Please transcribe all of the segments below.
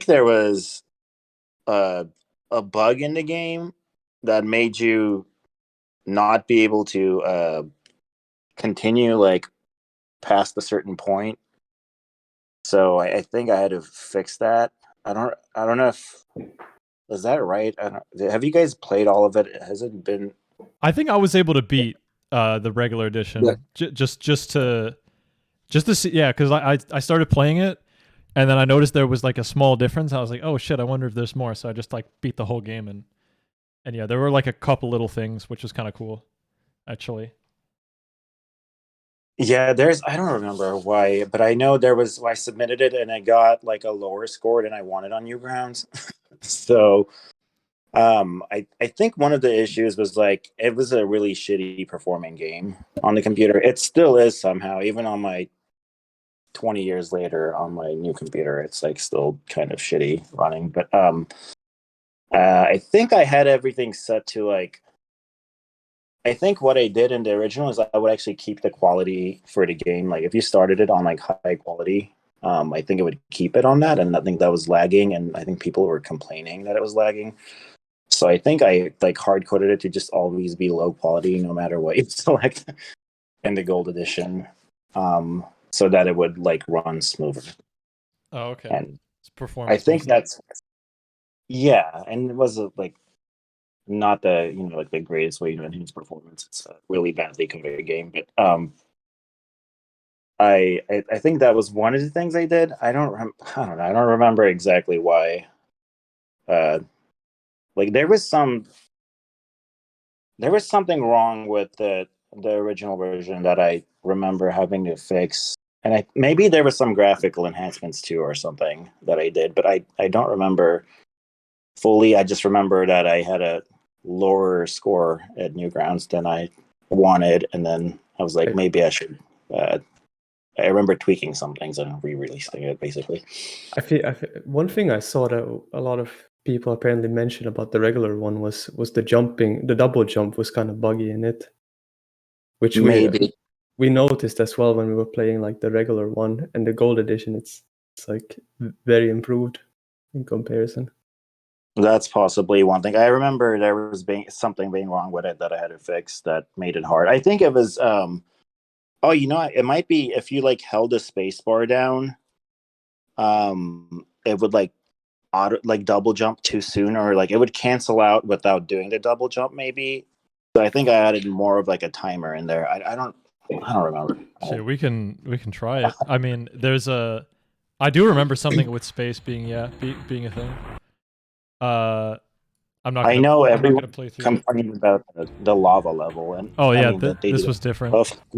there was a bug in the game that made you not be able to continue like past a certain point. So I think I had to fix that. I don't know if is that right. Have you guys played all of it? Has it been? I think I was able to beat the regular Yeah. edition just to see. Yeah, because I started playing it and then I noticed there was like a small difference. I was like, oh shit, I wonder if there's more. So I just like beat the whole game and yeah, there were like a couple little things which was kind of cool, actually. Yeah, I don't remember why, but I know there was I submitted it and I got like a lower score than I wanted on Newgrounds. So I think one of the issues was like it was a really shitty performing game on the computer. It still is somehow, even on my 20 years later on my new computer, it's like still kind of shitty running. But I think I had everything set to like I think what I did in the original is I would actually keep the quality for the game. Like if you started it on like high quality, I think it would keep it on that, and I think that was lagging, and I think people were complaining that it was lagging. So I think I like hard coded it to just always be low quality no matter what you select in the gold edition, so that it would like run smoother. Oh, okay. And It's I performance think mostly. that's yeah, and it was like not the like the greatest way to enhance performance. It's a really badly configured game, but I think that was one of the things I did. I don't know. I don't remember exactly why. Uh, like there was something wrong with the original version that I remember having to fix, and I maybe there was some graphical enhancements too or something that I did, but I don't remember fully. I just remember that I had a lower score at Newgrounds than I wanted, and then I was like, I, maybe I should. I remember tweaking some things and re-releasing it, basically. one thing I saw that a lot of people apparently mentioned about the regular one was the jumping. The double jump was kind of buggy in it, which Maybe we noticed as well when we were playing like the regular one and the gold edition. It's like very improved in comparison. that's possibly one thing. I remember there was something being wrong with it that I had to fix that made it hard. I think it was oh, it might be if you like held the space bar down, it would like auto like double jump too soon, or like it would cancel out without doing the double jump maybe. So I think I added more of like a timer in there. I don't remember. Shit, we can try it. I mean, I do remember something with space being being a thing. Uh, I'm not I gonna know I'm not everyone gonna play through it. complaining about the lava level, and Oh I yeah, mean that they this did was different.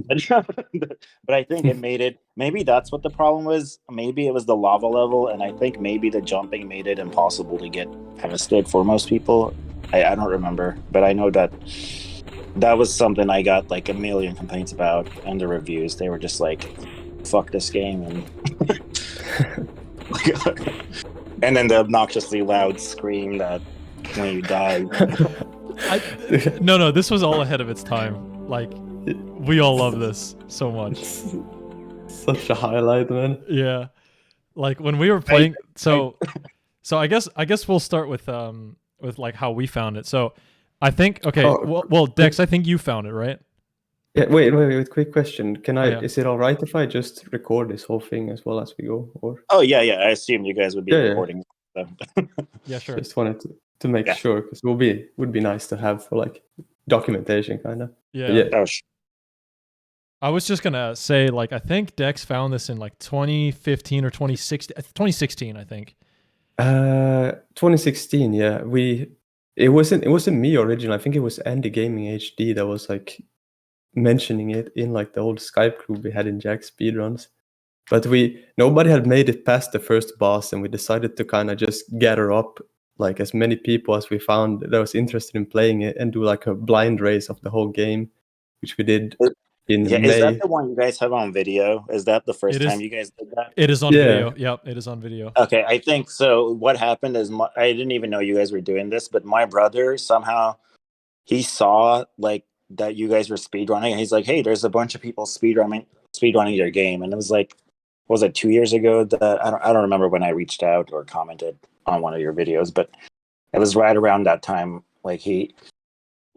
it. But I think it made it. Maybe that's what the problem was. Maybe it was the lava level, and I think maybe the jumping made it impossible to get past it for most people. I don't remember, but I know that that was something I got like a million complaints about in the reviews. They were just like, "Fuck this game," and and then the obnoxiously loud scream that when you die. No, this was all ahead of its time. Like, we all love this so much. It's such a highlight, man. Yeah, like when we were playing. So I guess we'll start with like how we found it. So I think okay. Oh, Well, Dex, I think you found it, right? yeah, wait. Quick question. Can Oh I? yeah. Is it all right if I just record this whole thing as well as we go? Or Oh yeah, yeah. I assume you guys would be yeah. recording. So. Yeah, sure. Just wanted to make Yeah. sure because would be nice to have for like documentation, kind of. Yeah. Oh, I was just gonna say, like, I think Dex found this in like 2015 or 2016. 2016, I think. 2016. Yeah, it wasn't me originally. I think it was Andy Gaming HD that was like mentioning it in like the old Skype group we had in Jack speedruns. But nobody had made it past the first boss, and we decided to kind of just gather up like as many people as we found that was interested in playing it and do like a blind race of the whole game, which we did in yeah. Is that May. the one you guys have on video? Is that the first It is. time you guys did that? It is on Yeah. video. Yep, it is on video. Okay, I think so. What happened is I didn't even know you guys were doing this, but my brother somehow he saw like that you guys were speedrunning, and he's like, "Hey, there's a bunch of people speedrunning your game," and it was like was it 2 years ago that I don't remember when I reached out or commented on one of your videos, but it was right around that time. Like he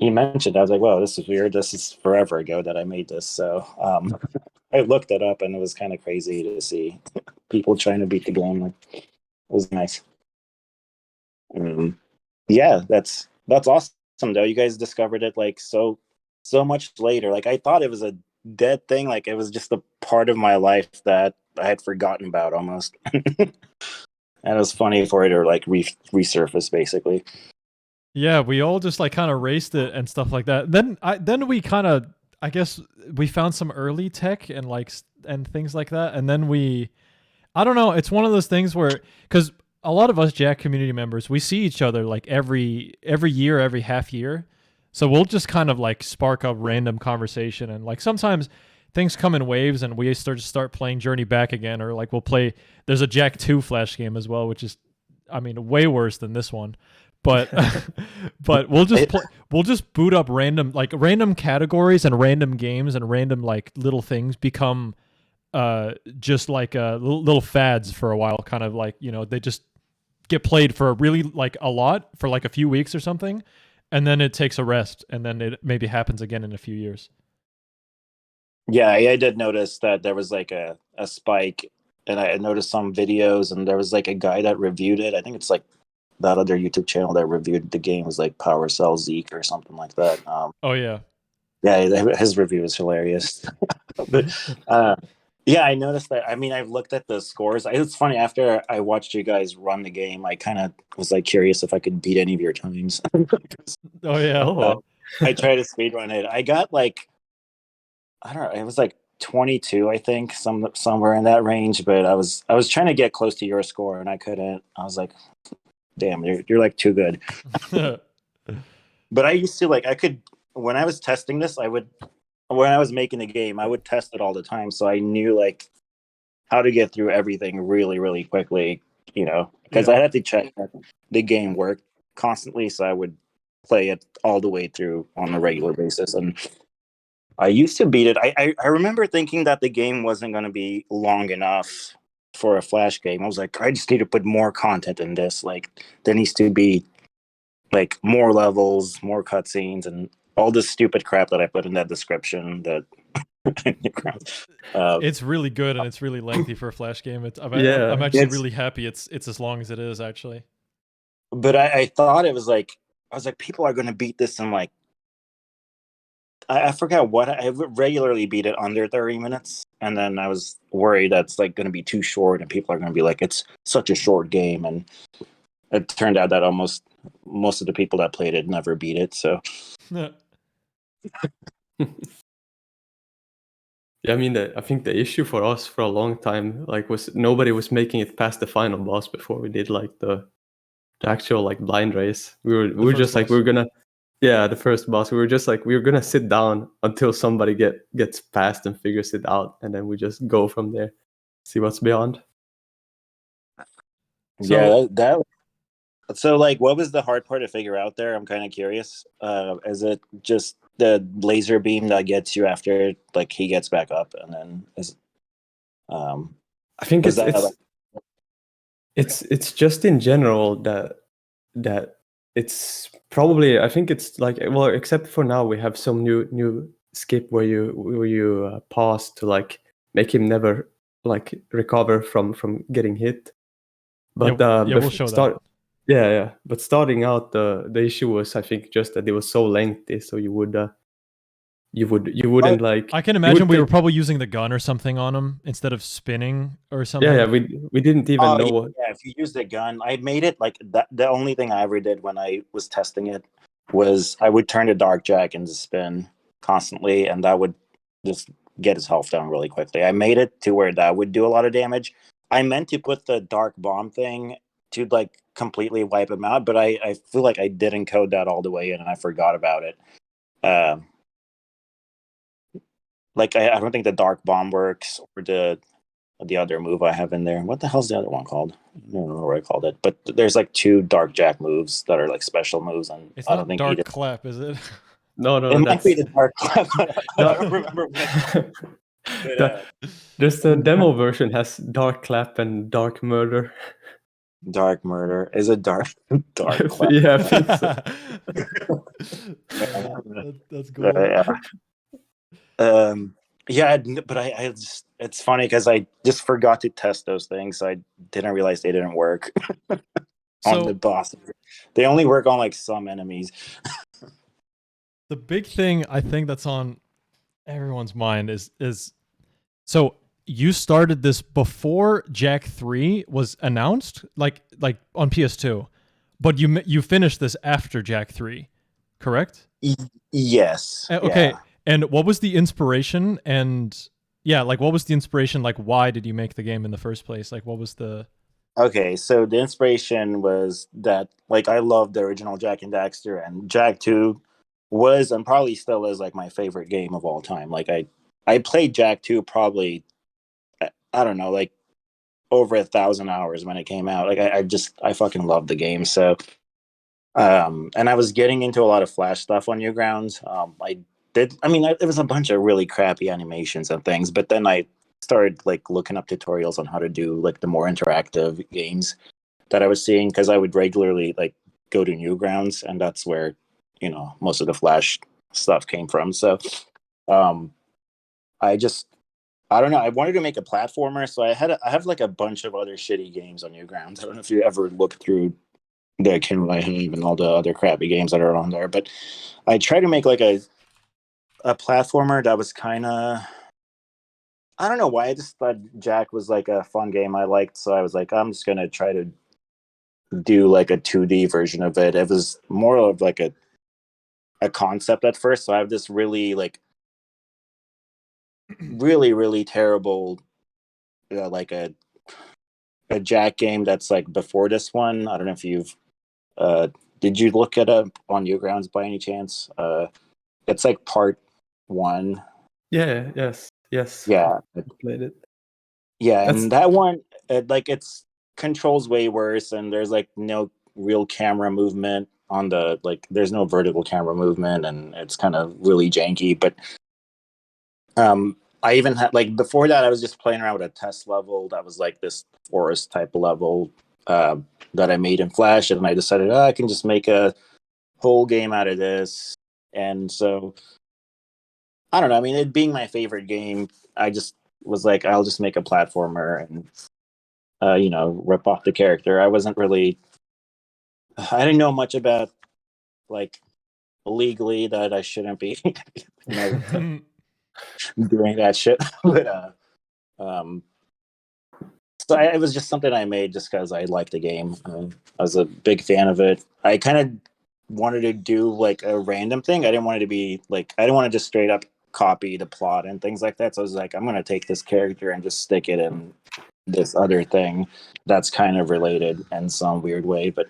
mentioned, I was like, "Whoa, this is weird. This is forever ago that I made this." So I looked it up, and it was kind of crazy to see people trying to beat the game. Like, it was nice. Yeah, that's awesome though. You guys discovered it like so much later. Like I thought it was a dead thing. Like it was just a part of my life that I had forgotten about almost. And it was funny for it to like resurface basically. Yeah, we all just like kind of raced it and stuff like that. Then we kind of, I guess we found some early tech and like and things like that, and then I don't know. It's one of those things where, because a lot of us Jack community members, we see each other like every year, every half year. So we'll just kind of like spark up random conversation, and like sometimes things come in waves, and we start playing Journey back again, or like we'll play. There's a Jack 2 Flash game as well, which is, I mean, way worse than this one. But but we'll just boot up random categories and random games and random like little things become just like little fads for a while, kind of like, you know, they just get played for really like a lot for like a few weeks or something, and then it takes a rest, and then it maybe happens again in a few years. Yeah, I did notice that there was like a spike, and I noticed some videos, and there was like a guy that reviewed it. I think it's like that other YouTube channel that reviewed the game was like Power Cell Zeke or something like that. Oh yeah, his review is hilarious. But yeah, I noticed that. I mean, I've looked at the scores. It's funny, after I watched you guys run the game, I kind of was like curious if I could beat any of your times. Oh yeah. I tried to speedrun it. I got like, I don't know, it was like 22, I think, somewhere in that range. But I was trying to get close to your score, and I couldn't. I was like, damn, you're like too good. But I used to like, I could, when I was testing this, when I was making the game, I would test it all the time, so I knew like how to get through everything really, really quickly, you know, because I had to check that the game worked constantly, so I would play it all the way through on a regular basis. And I used to beat it. I remember thinking that the game wasn't going to be long enough for a Flash game. I was like, I just need to put more content in this. Like, there needs to be like more levels, more cutscenes, and all this stupid crap that I put in that description. That it's really good, and it's really lengthy for a Flash game. I'm actually really happy it's as long as it is, actually. But I thought it was like, I was like, people are going to beat this in like, I forgot what, I regularly beat it under 30 minutes. And then I was worried that's like going to be too short, and people are going to be like, it's such a short game. And it turned out that most of the people that played it never beat it. So yeah, I mean, I think the issue for us for a long time like was nobody was making it past the final boss before we did like the actual like blind race. We were just boss. Like, we were gonna, yeah, the first boss. We were just like, we were gonna sit down until somebody gets past and figures it out, and then we just go from there, see what's beyond. So, yeah, so like, what was the hard part to figure out there? I'm kind of curious. Is it just the laser beam that gets you after like he gets back up, and then I think it's just in general that it's probably, I think it's like, well, except for now we have some new skip where you pause to like make him never like recover from getting hit. But we'll show that. Yeah. But starting out, the issue was, I think, just that it was so lengthy, so you wouldn't like. I can imagine we were probably using the gun or something on him instead of spinning or something. Yeah, we didn't even know what. Yeah, if you use the gun, I made it like that. The only thing I ever did when I was testing it was I would turn the Dark Jack into spin constantly, and that would just get his health down really quickly. I made it to where that would do a lot of damage. I meant to put the Dark Bomb thing to like completely wipe him out, but I feel like I didn't code that all the way in, and I forgot about it. Like I don't think the Dark Bomb works, or the other move I have in there. What the hell's the other one called? I don't know what I called it, but there's like 2 Dark Jack moves that are like special moves, and it's not Dark Clap, is it? No, it might be the Dark Clap. I don't remember. But, There's the demo version has Dark Clap and Dark Murder. Dark Murder is a dark clap. Yeah, I think so. That's cool. Yeah. But I just, it's funny because I just forgot to test those things. So I didn't realize they didn't work on the So boss. They only work on like some enemies. the big thing I think that's on everyone's mind is so you started this before Jack 3 was announced, like on PS2, but you finished this after Jack 3, correct? Yes. Okay. Yeah. And what was the inspiration? And yeah, like what was the inspiration? Like why did you make the game in the first place? Like what was the Okay, so the inspiration was that like I loved the original Jack and Daxter, and Jack 2 was and probably still is like my favorite game of all time. Like I played Jack 2 probably I don't know, like over 1,000 hours when it came out. Like I fucking loved the game. So and I was getting into a lot of Flash stuff on Newgrounds. There was a bunch of really crappy animations and things, but then I started like looking up tutorials on how to do like the more interactive games that I was seeing because I would regularly like go to Newgrounds, and that's where most of the Flash stuff came from. So um, I just I don't know. I wanted to make a platformer, so I have like a bunch of other shitty games on Newgrounds. I don't know if you ever looked through the Kindle I have and all the other crappy games that are on there, but I tried to make like a platformer that was kind of I don't know why. I just thought Jack was like a fun game I liked, so I was like, I'm just gonna try to do like a 2D version of it. It was more of like a concept at first, so I have this really like really terrible like a Jack game that's like before this one. I don't know if you've did you look it up on Newgrounds by any chance? It's like part 1. Yeah, yes. Yeah, I played it. yeah, That's and that one, it's controls way worse, and there's like no real camera movement on the like. There's no vertical camera movement, and it's kind of really janky. But I even had like before that, I was just playing around with a test level that was like this forest type level uh, that I made in Flash, and I decided I can just make a whole game out of this, and so I don't know. I mean, it being my favorite game, I just was like, I'll just make a platformer and rip off the character. I wasn't really, I didn't know much about like legally that I shouldn't be, doing that shit. But um, so it was just something I made just because I liked the game. I was a big fan of it. I kind of wanted to do like a random thing. I didn't want it to be like I didn't want to just straight up copy the plot and things like that. So I was like, I'm gonna take this character and just stick it in this other thing that's kind of related in some weird way. But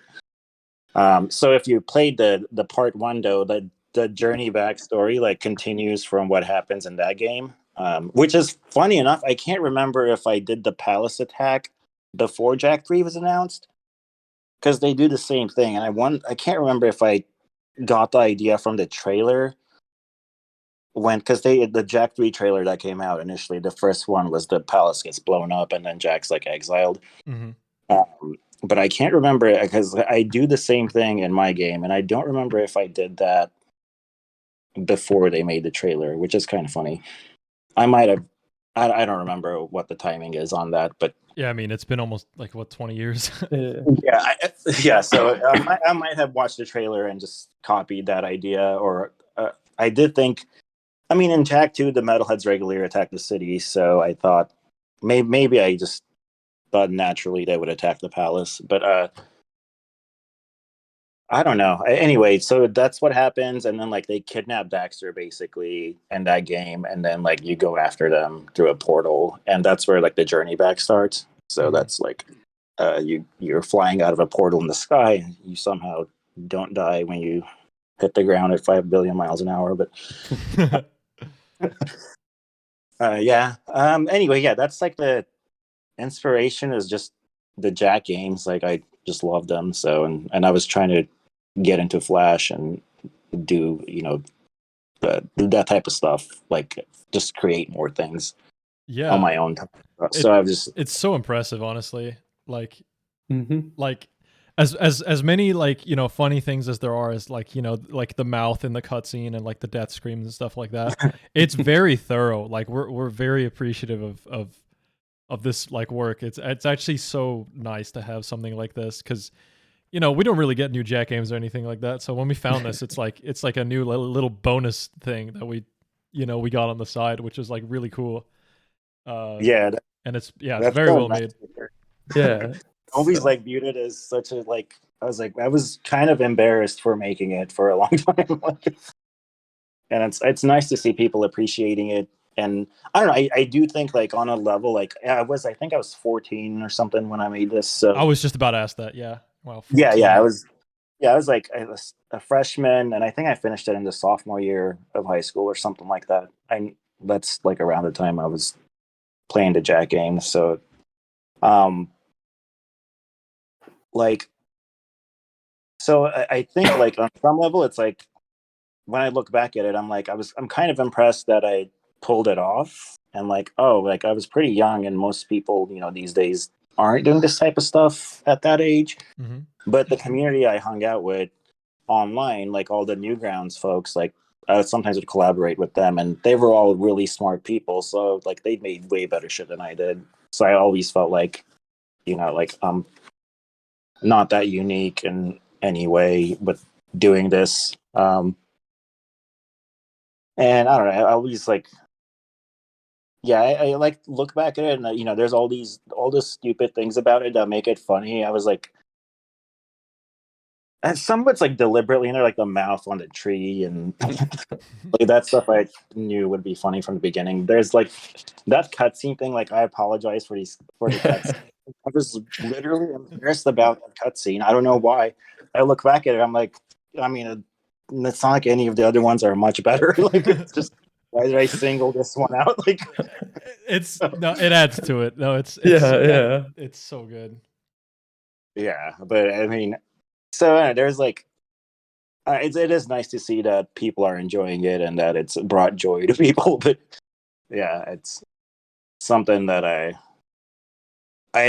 so if you played the part 1 though, the journey backstory like continues from what happens in that game. Which is funny enough, I can't remember if I did the palace attack before Jack 3 was announced because they do the same thing, and I can't remember if I got the idea from the trailer because the Jack 3 trailer that came out initially, the first one was the palace gets blown up and then Jack's like exiled. mm-hmm. But I can't remember because I do the same thing in my game, and I don't remember if I did that before they made the trailer, which is kind of funny. I might have. I don't remember what the timing is on that, but Yeah, I mean it's been almost like what 20 years. yeah. So I might have watched the trailer and just copied that idea, or I did think. I mean, in Jack 2, the metalheads regularly attack the city, so I thought maybe I just thought naturally they would attack the palace, but I don't know. Anyway, so that's what happens, and then like they kidnap Daxter basically in that game, and then like you go after them through a portal, and that's where like the journey back starts. So that's like you're flying out of a portal in the sky, and you somehow don't die when you hit the ground at 5 billion miles an hour. But yeah. Anyway, yeah, that's like the inspiration is just the Jack games. Like I just love them. So and I was trying to get into Flash and do that type of stuff. Like just create more things. Yeah, my own time. So I've just it's so impressive, honestly. Like Mm-hmm. like as many like funny things as there are, as like like the mouth in the cutscene and like the death screams and stuff like that. It's very thorough. Like we're very appreciative of this like work. It's actually so nice to have something like this, because we don't really get new Jack games or anything like that. So when we found this, it's like a new little bonus thing that we got on the side, which is like really cool. yeah, And it's that's very so well nice made. to hear. Yeah. Always So- like viewed it as such a like. I was kind of embarrassed for making it for a long time. And it's nice to see people appreciating it. And I don't know, I do think like on a level, like I think I was 14 or something when I made this. So I was just about to ask that. Yeah. Wow. 14. yeah, I was like I was a freshman, and I think I finished it in the sophomore year of high school or something like that. That's like around the time I was playing the Jack games. So um like I think like on some level it's like when I look back at it, I'm kind of impressed that I pulled it off, and like, oh, like I was pretty young, and most people, these days aren't doing this type of stuff at that age. Mm-hmm. But the community I hung out with online, like all the Newgrounds folks, like I sometimes would collaborate with them, and they were all really smart people. So like they made way better shit than I did. So I always felt like, like I'm not that unique in any way with doing this. And I don't know, I always like, yeah, I like look back at it, and there's all the stupid things about it that make it funny. I was like, and some of it's like deliberately in there, like the mouth on the tree, and like that stuff I knew would be funny from the beginning. There's like that cutscene thing. Like I apologize for the cuts. I was literally embarrassed about the cutscene. I don't know why. I look back at it, I'm like, I mean, it's not like any of the other ones are much better. Like it's just, why did I single this one out? Like it adds to it. No, it's yeah. it's so good. yeah, but I mean, so there's like, it is nice to see that people are enjoying it and that it's brought joy to people. But yeah, it's something that I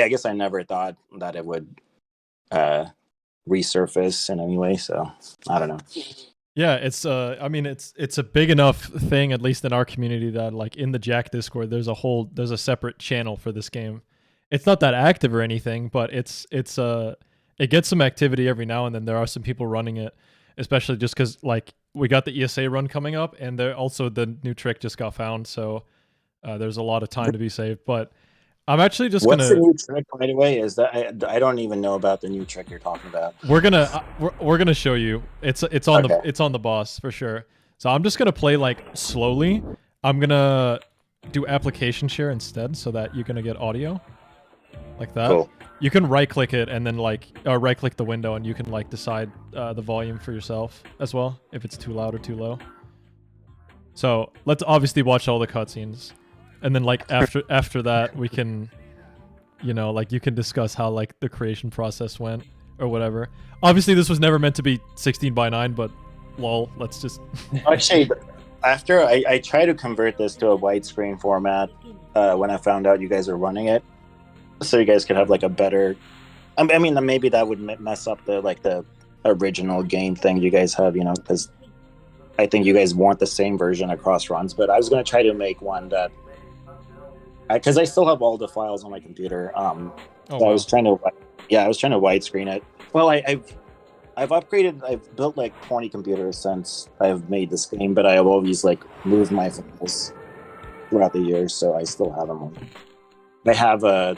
guess I never thought that it would resurface in any way. So I don't know. Yeah, it's I mean it's a big enough thing, at least in our community, that like in the Jack Discord there's a separate channel for this game. It's not that active or anything, but it gets some activity every now and then. There are some people running it, especially just cuz like we got the ESA run coming up, and there also the new trick just got found, so there's a lot of time to be saved. But I'm actually just What's gonna. the new trick, by the way? Is that I don't even know about the new trick you're talking about. We're gonna show you. It's on Okay. it's on the boss for sure. So I'm just gonna play like slowly. I'm gonna do application share instead, so that you're gonna get audio like that. Cool. You can right click it and then like right click the window, and you can like decide the volume for yourself as well, if it's too loud or too low. So let's obviously watch all the cutscenes, and then like after that we can, like you can discuss how like the creation process went or whatever. Obviously this was never meant to be 16:9, but lol, let's just Actually, after I try to convert this to a widescreen format when I found out you guys are running it, so you guys could have like a better. I mean, maybe that would mess up the original game thing you guys have, because I think you guys want the same version across runs. But I was going to try to make one that, because I still have all the files on my computer. oh, So wow. I was trying to widescreen it. Well, I've upgraded. I've built like 20 computers since I've made this game, but I have always like moved my files throughout the years, so I still have them. I have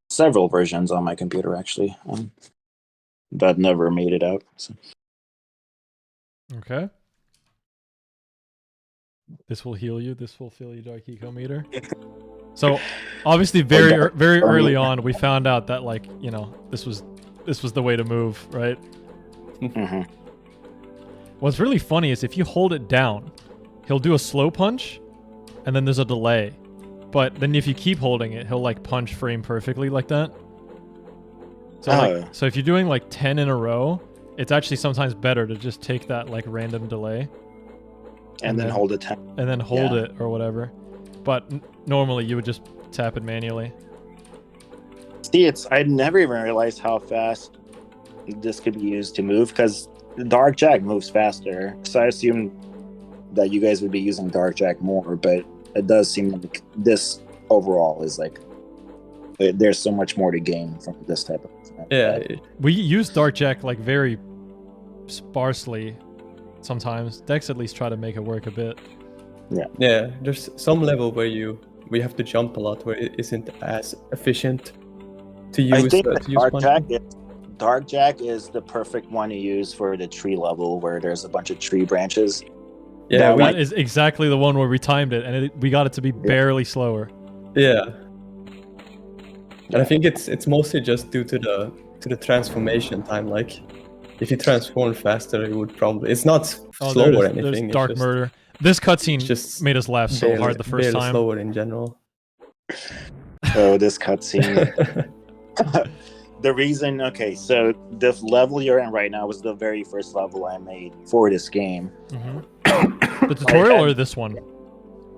several versions on my computer actually, that never made it out. So. Okay. This will heal you. This will fill your Dark Eco meter. So obviously very early on we found out that like, this was the way to move, right? Mm-hmm. What's really funny is if you hold it down, he'll do a slow punch and then there's a delay. But then if you keep holding it, he'll like punch frame perfectly like that. So so if you're doing like 10 in a row, it's actually sometimes better to just take that like random delay. and then hold it. And then hold it or whatever. But normally you would just tap it manually. See, I never even realized how fast this could be used to move, because Dark Jack moves faster. So I assume that you guys would be using Dark Jack more, but it does seem like this overall is like there's so much more to gain from this type of thing. Yeah, we use Dark Jack like very sparsely sometimes. Dexz at least try to make it work a bit. yeah. There's some level where we have to jump a lot, where it isn't as efficient to use. I think use Dark Jack is the perfect one to use for the tree level where there's a bunch of tree branches. Yeah, that is exactly the one where we timed it, and we got it to be barely slower. Yeah. And I think it's mostly just due to the transformation time. Like, if you transform faster, it would probably. It's not slow or anything. There's Dark Murder. This cutscene just made us laugh so hard the first time. Slower in general. Oh, this cutscene. The reason, okay, so the level you're in right now was the very first level I made for this game. Mm-hmm. The tutorial or this one?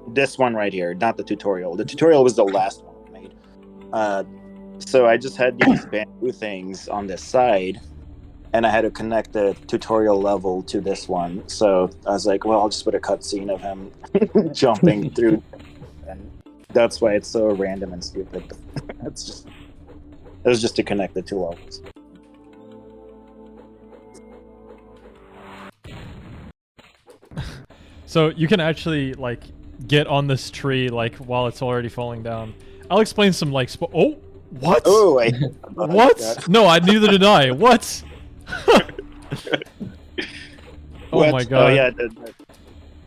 This one right here, not the tutorial. The tutorial was the last one I made. So I just had these bamboo things on this side, and I had to connect the tutorial level to this one. So I was like, well, I'll just put a cutscene of him jumping through. And that's why it's so random and stupid. It was just to connect the two levels. So you can actually like get on this tree like while it's already falling down. I'll explain some like oh, what? Oh, what? No, neither did I. What? Oh my god. Oh yeah.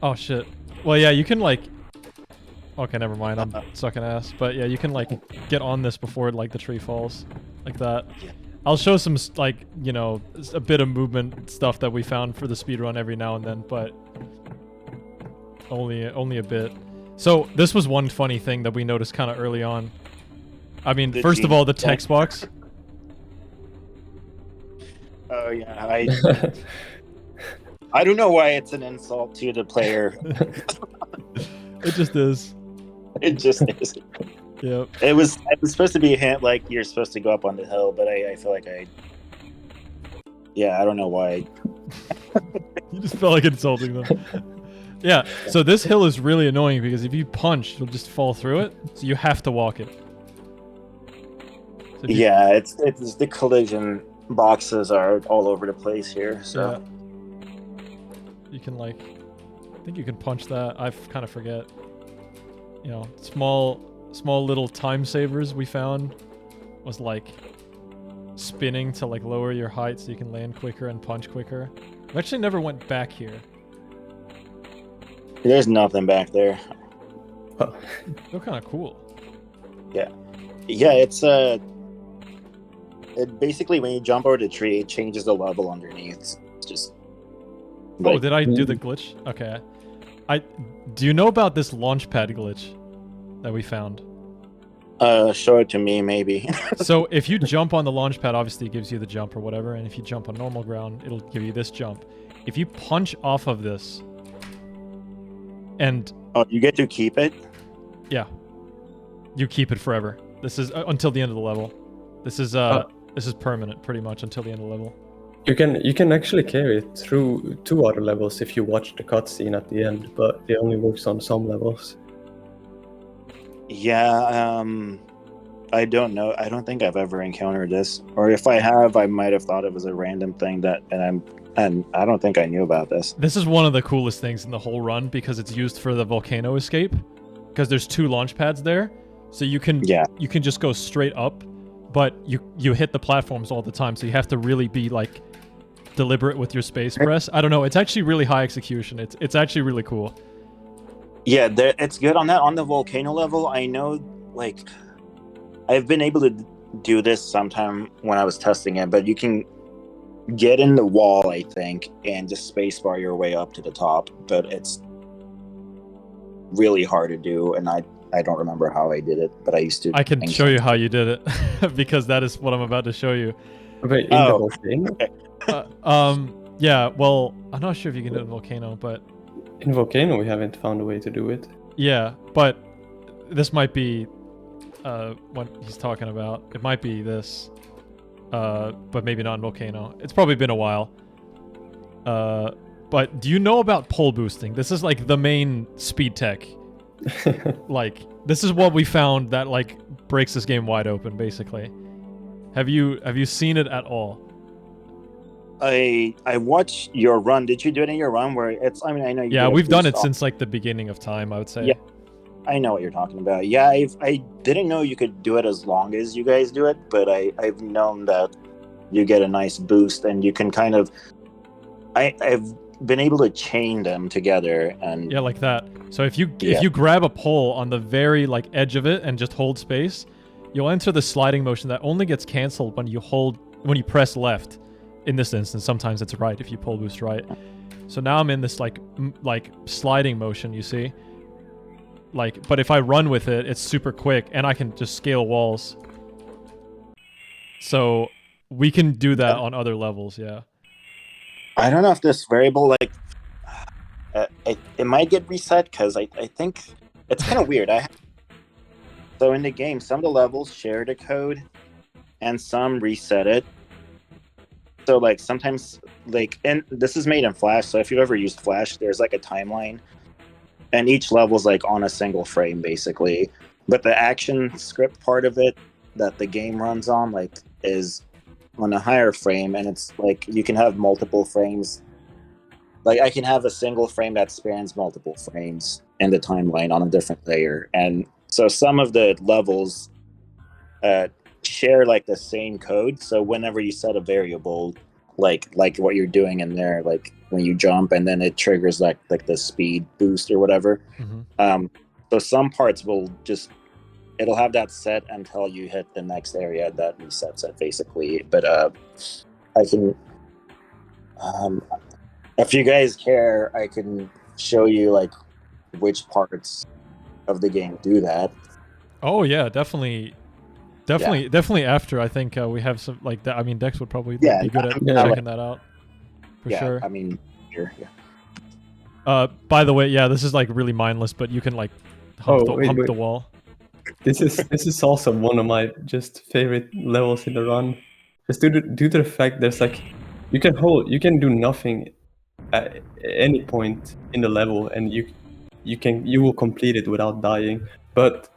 Oh shit. Well, yeah, you can like. Okay, never mind. I'm sucking ass. But yeah, you can like get on this before like the tree falls, like that. Yeah. I'll show some like a bit of movement stuff that we found for the speedrun every now and then, but only a bit. So this was one funny thing that we noticed kind of early on. I mean, first of all, the text box. Oh yeah, I don't know why it's an insult to the player. It just is. It just is. Yep. It was supposed to be a hint, like you're supposed to go up on the hill, but I feel like I don't know why. You just felt like insulting them. Yeah, so this hill is really annoying because if you punch, you'll just fall through it, so you have to walk it. So yeah, it's the collision boxes are all over the place here, so. Yeah. You can like, I think you can punch that. I kind of forget. Small little time savers we found was like spinning to like lower your height so you can land quicker and punch quicker. I actually never went back here. There's nothing back there. They're kind of cool. Yeah, it's it basically when you jump over the tree, it changes the level underneath. It's just. Oh, did I do the glitch? Okay. Do you know about this launch pad glitch that we found? Show it to me, maybe. So if you jump on the launch pad, obviously it gives you the jump or whatever, and if you jump on normal ground, it'll give you this jump. If you punch off of this, and you get to keep it? Yeah, you keep it forever. This is until the end of the level. This is permanent, pretty much until the end of the level. You can actually carry it through 2 other levels if you watch the cutscene at the end, but it only works on some levels. Yeah, I don't know. I don't think I've ever encountered this, or if I have, I might have thought it was a random thing and I don't think I knew about this. This is one of the coolest things in the whole run because it's used for the volcano escape. Because there's 2 launch pads there, so you can just go straight up, but you hit the platforms all the time, so you have to really be like deliberate with your space press. I don't know. It's actually really high execution. It's actually really cool. Yeah, it's good on that. On the volcano level, I know, like, I've been able to do this sometime when I was testing it, but you can get in the wall, I think, and just spacebar your way up to the top, but it's really hard to do, and I don't remember how I did it, but I used to. I can show you how you did it, because that is what I'm about to show you. Wait, in the volcano? Okay. Yeah, well, I'm not sure if you can do it in volcano, but In Volcano, we haven't found a way to do it. Yeah, but this might be what he's talking about. It might be this, but maybe not in Volcano. It's probably been a while. But do you know about pole boosting? This is like the main speed tech. Like, this is what we found that like breaks this game wide open, basically. Have you seen it at all? I watched your run. Did you do it in your run where it's? I mean, I know. You Yeah, did a we've done it boost since like the beginning of time, I would say. Yeah. I know what you're talking about. Yeah, I didn't know you could do it as long as you guys do it, but I've known that you get a nice boost and you can kind of. I've been able to chain them together and. Yeah, like that. So if you grab a pole on the very like edge of it and just hold space, you'll enter the sliding motion that only gets canceled when you press left. In this instance, sometimes it's right if you pole boost right. So now I'm in this like sliding motion, you see? Like, but if I run with it, it's super quick and I can just scale walls. So we can do that on other levels, yeah. I don't know if this variable like it might get reset because I think it's kind of weird. So in the game, some of the levels share the code and some reset it. So like sometimes like, and this is made in Flash, so if you've ever used Flash, there's like a timeline and each level's like on a single frame basically, but the action script part of it that the game runs on like is on a higher frame, and it's like you can have multiple frames. Like I can have a single frame that spans multiple frames in the timeline on a different layer, and so some of the levels share like the same code. So whenever you set a variable, like what you're doing in there, like when you jump and then it triggers like the speed boost or whatever. Mm-hmm. So some parts will just it'll have that set until you hit the next area that resets it basically. But I can if you guys care, I can show you like which parts of the game do that. Oh yeah, definitely after. I think we have some like that. I mean, Dexz would probably be good at checking that out for sure. I mean, here, yeah. By the way, yeah, this is like really mindless, but you can like hump the wall. This is also one of my just favorite levels in the run. Just due to the fact there's like you can do nothing at any point in the level, and you will complete it without dying, but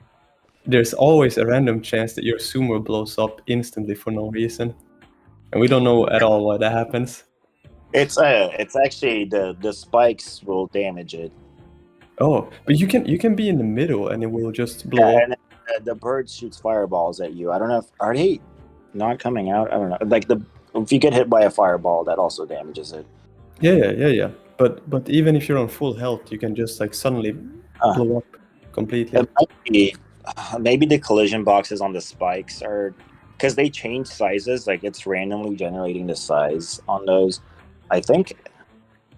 there's always a random chance that your sumo blows up instantly for no reason, and we don't know at all why that happens. It's actually the spikes will damage it. Oh, but you can be in the middle and it will just blow up. And the bird shoots fireballs at you. I don't know are they not coming out? I don't know. Like if you get hit by a fireball, that also damages it. Yeah. But even if you're on full health, you can just like suddenly blow up completely. It might be, maybe the collision boxes on the spikes are because they change sizes. Like it's randomly generating the size on those. I think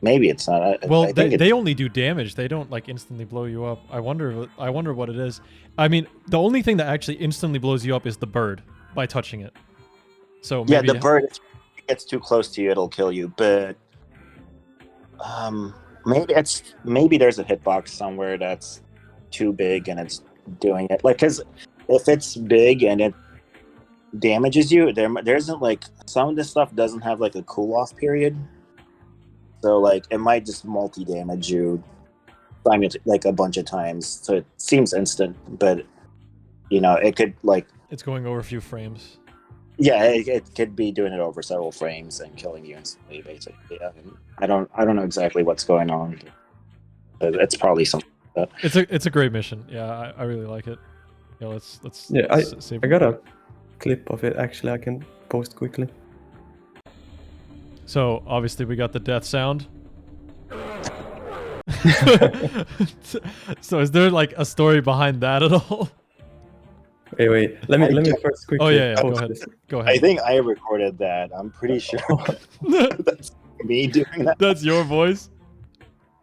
maybe it's not. Well, they only do damage. They don't like instantly blow you up. I wonder what it is. I mean, the only thing that actually instantly blows you up is the bird by touching it. So maybe, the bird, if it gets too close to you, it'll kill you. But maybe there's a hitbox somewhere that's too big and it's doing it. Like, because if it's big and it damages you, there isn't like some of this stuff doesn't have like a cool off period. So like it might just multi-damage you like a bunch of times. So it seems instant, but it could like it's going over a few frames. Yeah, it could be doing it over several frames and killing you instantly. Basically, I don't know exactly what's going on. It's probably something like that. It's a great mission. Yeah, I really like it. Yeah, let's. Yeah, I got a clip of it. Actually, I can post quickly. So obviously we got the death sound. So is there like a story behind that at all? Wait. Let me first quickly. Oh yeah. Go ahead. I think I recorded that. I'm pretty sure that's me doing that. That's your voice.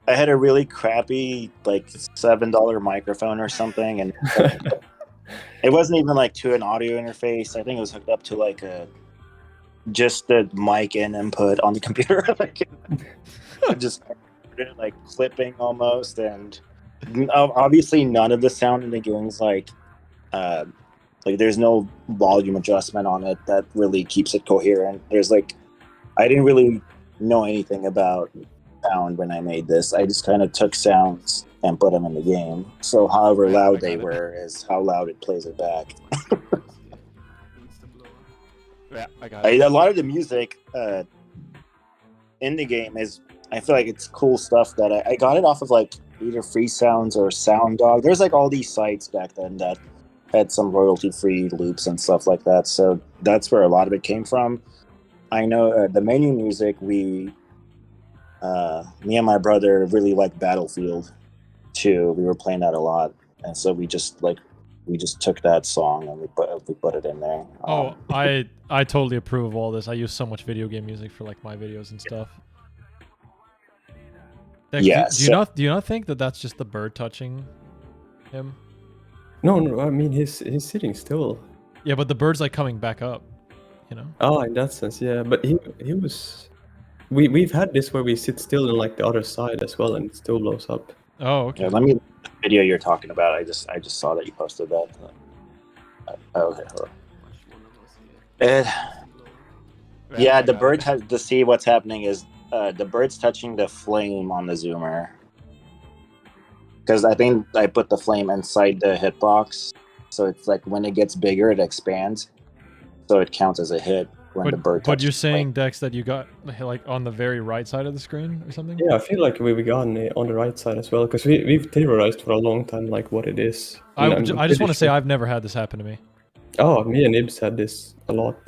I had a really crappy like $7 microphone or something, and it wasn't even like to an audio interface. I think it was hooked up to like just the mic and input on the computer. like clipping almost, and obviously none of the sound in the game's like there's no volume adjustment on it that really keeps it coherent. There's like, I didn't really know anything about sound when I made this. I just kind of took sounds and put them in the game. So however loud they were is how loud it plays it back. Yeah, I got it. A lot of the music in the game is, I feel like it's cool stuff that I got it off of like either Free Sounds or Sound Dog. There's like all these sites back then that had some royalty-free loops and stuff like that. So that's where a lot of it came from. I know the menu music, me and my brother really liked Battlefield too. We were playing that a lot, and so we just took that song and we put it in there. I totally approve of all this. I use so much video game music for like my videos and stuff. Dexz, Yeah. Do you not think that that's just the bird touching him? No, I mean he's sitting still. Yeah, but the bird's like coming back up, you know? Oh, in that sense, yeah. But he was. We've had this where we sit still in like the other side as well, and it still blows up. Oh, okay. Yeah, let me the video you're talking about. I just saw that you posted that. Okay. Yeah, the bird has to see what's happening is the bird's touching the flame on the zoomer. Because I think I put the flame inside the hitbox, so it's like when it gets bigger, it expands, so it counts as a hit when the bird. But you're saying, Dexz, that you got like on the very right side of the screen or something? Yeah, I feel like we got on the right side as well, because we've theorized for a long time like what it is. I just want to say I've never had this happen to me. Oh, me and Ibs had this a lot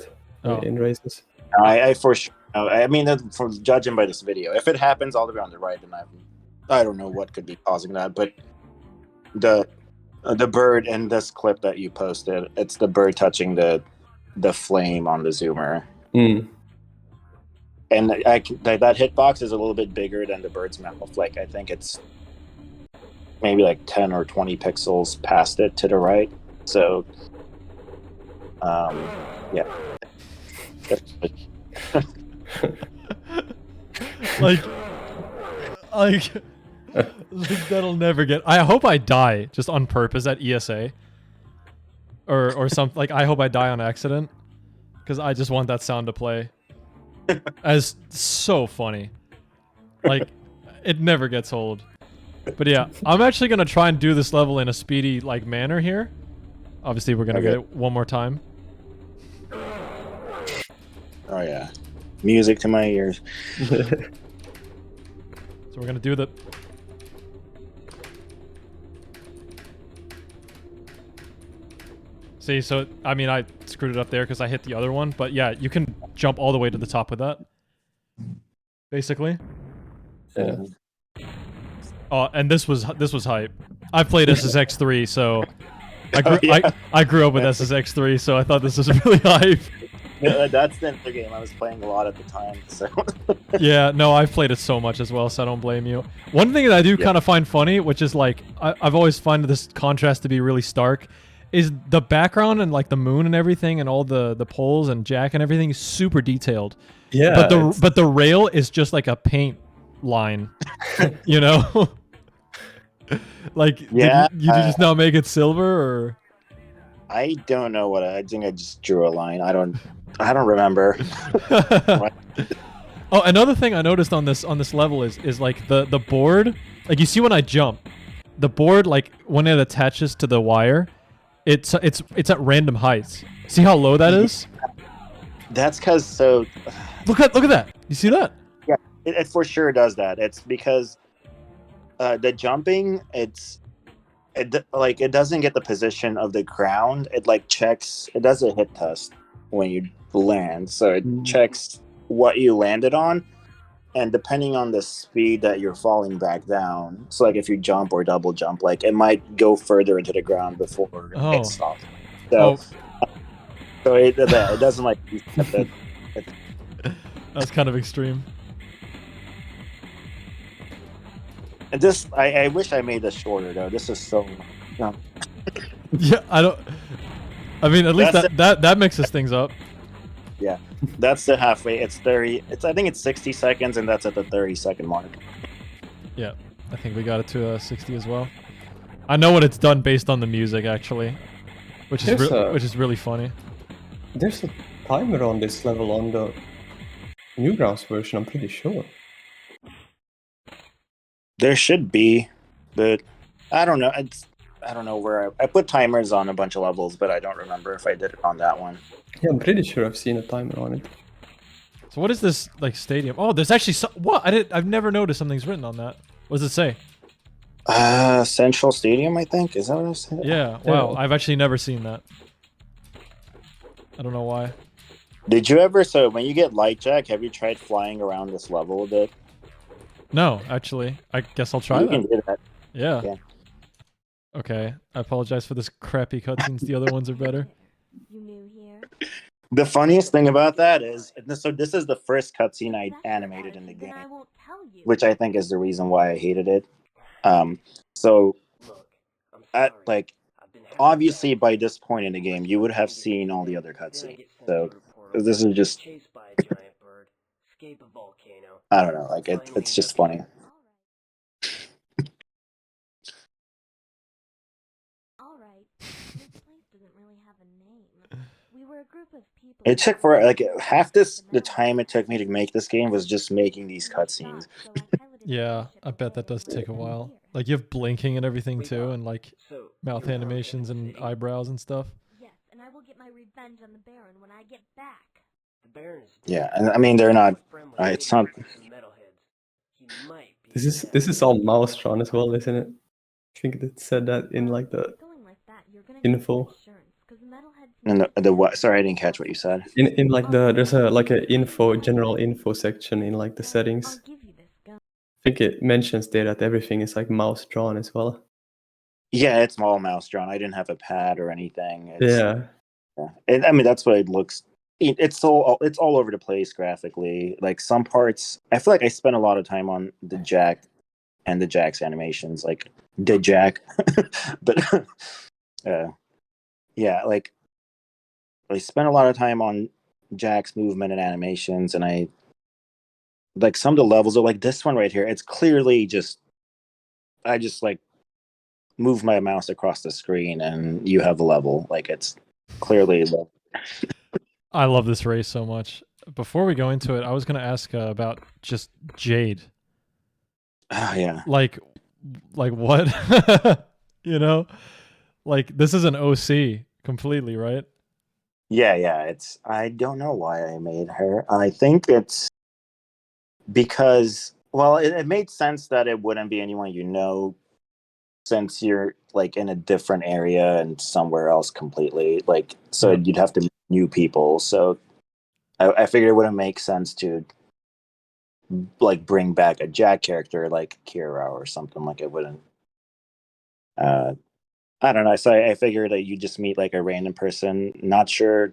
in races. I for sure. I mean, from judging by this video, if it happens all the way on the right, then I don't know what could be causing that, but the bird in this clip that you posted, it's the bird touching the flame on the zoomer. Mm. And that hitbox is a little bit bigger than the bird's mouth. Like, I think it's maybe like 10 or 20 pixels past it to the right. So, yeah. like that'll never get. I hope I die just on purpose at ESA, or something. Like, I hope I die on accident, because I just want that sound to play. As so funny, like it never gets old. But yeah, I'm actually gonna try and do this level in a speedy like manner here. Obviously, we're gonna get it one more time. Oh yeah, music to my ears. So we're gonna do the. See, so I mean, I screwed it up there because I hit the other one, but yeah, you can jump all the way to the top with that. Basically. Yeah. Oh, and this was hype. I played SSX3, so I grew up with SSX3, so I thought this was really hype. Yeah, that's the game I was playing a lot at the time. So. Yeah, no, I've played it so much as well, so I don't blame you. One thing that I do kind of find funny, which is like I've always found this contrast to be really stark, is the background and like the moon and everything and all the poles and Jack and everything is super detailed. Yeah. But the rail is just like a paint line, you know? Like, yeah, did you just now make it silver, or? I don't know what I think. I just drew a line. I don't remember. Oh, another thing I noticed on this level is like the board. Like, you see when I jump, the board, like when it attaches to the wire, it's at random heights. See how low that is? That's because so. Look at that. You see that? Yeah, it for sure does that. It's because the jumping, it doesn't get the position of the ground. It like checks. It does a hit test when you land, so it checks what you landed on, and depending on the speed that you're falling back down. So like if you jump or double jump, like it might go further into the ground before it stops. So, so it doesn't like. That's kind of extreme. And this, I wish I made this shorter though. This is so. Yeah, I mean, at least that mixes things up. Yeah, that's the halfway. It's 30. I think it's 60 seconds, and that's at the 30-second mark. Yeah, I think we got it to 60 as well. I know what it's done based on the music actually, which is which is really funny. There's a timer on this level on the Newgrounds version, I'm pretty sure. There should be, but I don't know. I don't know where I put timers on a bunch of levels, but I don't remember if I did it on that one. Yeah, I'm pretty sure I've seen a timer on it. So what is this like stadium? Oh, there's actually what? I've never noticed something's written on that. What does it say? Central Stadium, I think. Is that what it said? Yeah. Wow. I've actually never seen that. I don't know why. Did you ever? So when you get light jack, have you tried flying around this level a bit? No, actually. I guess I'll try You that. can do that. Yeah. Okay. I apologize for this crappy cutscenes. The other ones are better. You new here? The funniest thing about that is, so this is the first cutscene I animated in the game, which I think is the reason why I hated it. So, like, obviously by this point in the game, you would have seen all the other cutscenes. So this is just, I don't know, like it's just funny. It took for like half the time it took me to make this game was just making these cutscenes. Yeah, I bet that does take a while. Like you have blinking and everything too, and like mouth animations and eyebrows and stuff. Yes, and I will get my revenge on the Baron when I get back. Yeah, and I mean they're not. It's not. This is all mouse drawn as well, isn't it? I think it said that in like the info. And the what? Sorry, I didn't catch what you said. In like there's a like a general info section in like the settings. I think it mentions there that everything is like mouse drawn as well. Yeah, it's all mouse drawn. I didn't have a pad or anything. Yeah. I mean that's what it looks. It's all over the place graphically. Like some parts, I feel like I spent a lot of time on the Jack and the Jack's animations, like the Jack, but yeah, like. I spent a lot of time on Jack's movement and animations, and I like some of the levels are like this one right here. It's clearly I just like move my mouse across the screen and you have a level. Like it's clearly. I love this race so much. Before we go into it, I was gonna ask about just Jade. Oh yeah. Like what? You know, like this is an OC completely, right? Yeah. I don't know why I made her. I think it's because, well, it made sense that it wouldn't be anyone you know, since you're like in a different area and somewhere else completely. Like, so you'd have to meet new people. So I figured it wouldn't make sense to like bring back a Jack character like Kira or something. Like it wouldn't. I don't know. So I figured that you just meet like a random person. Not sure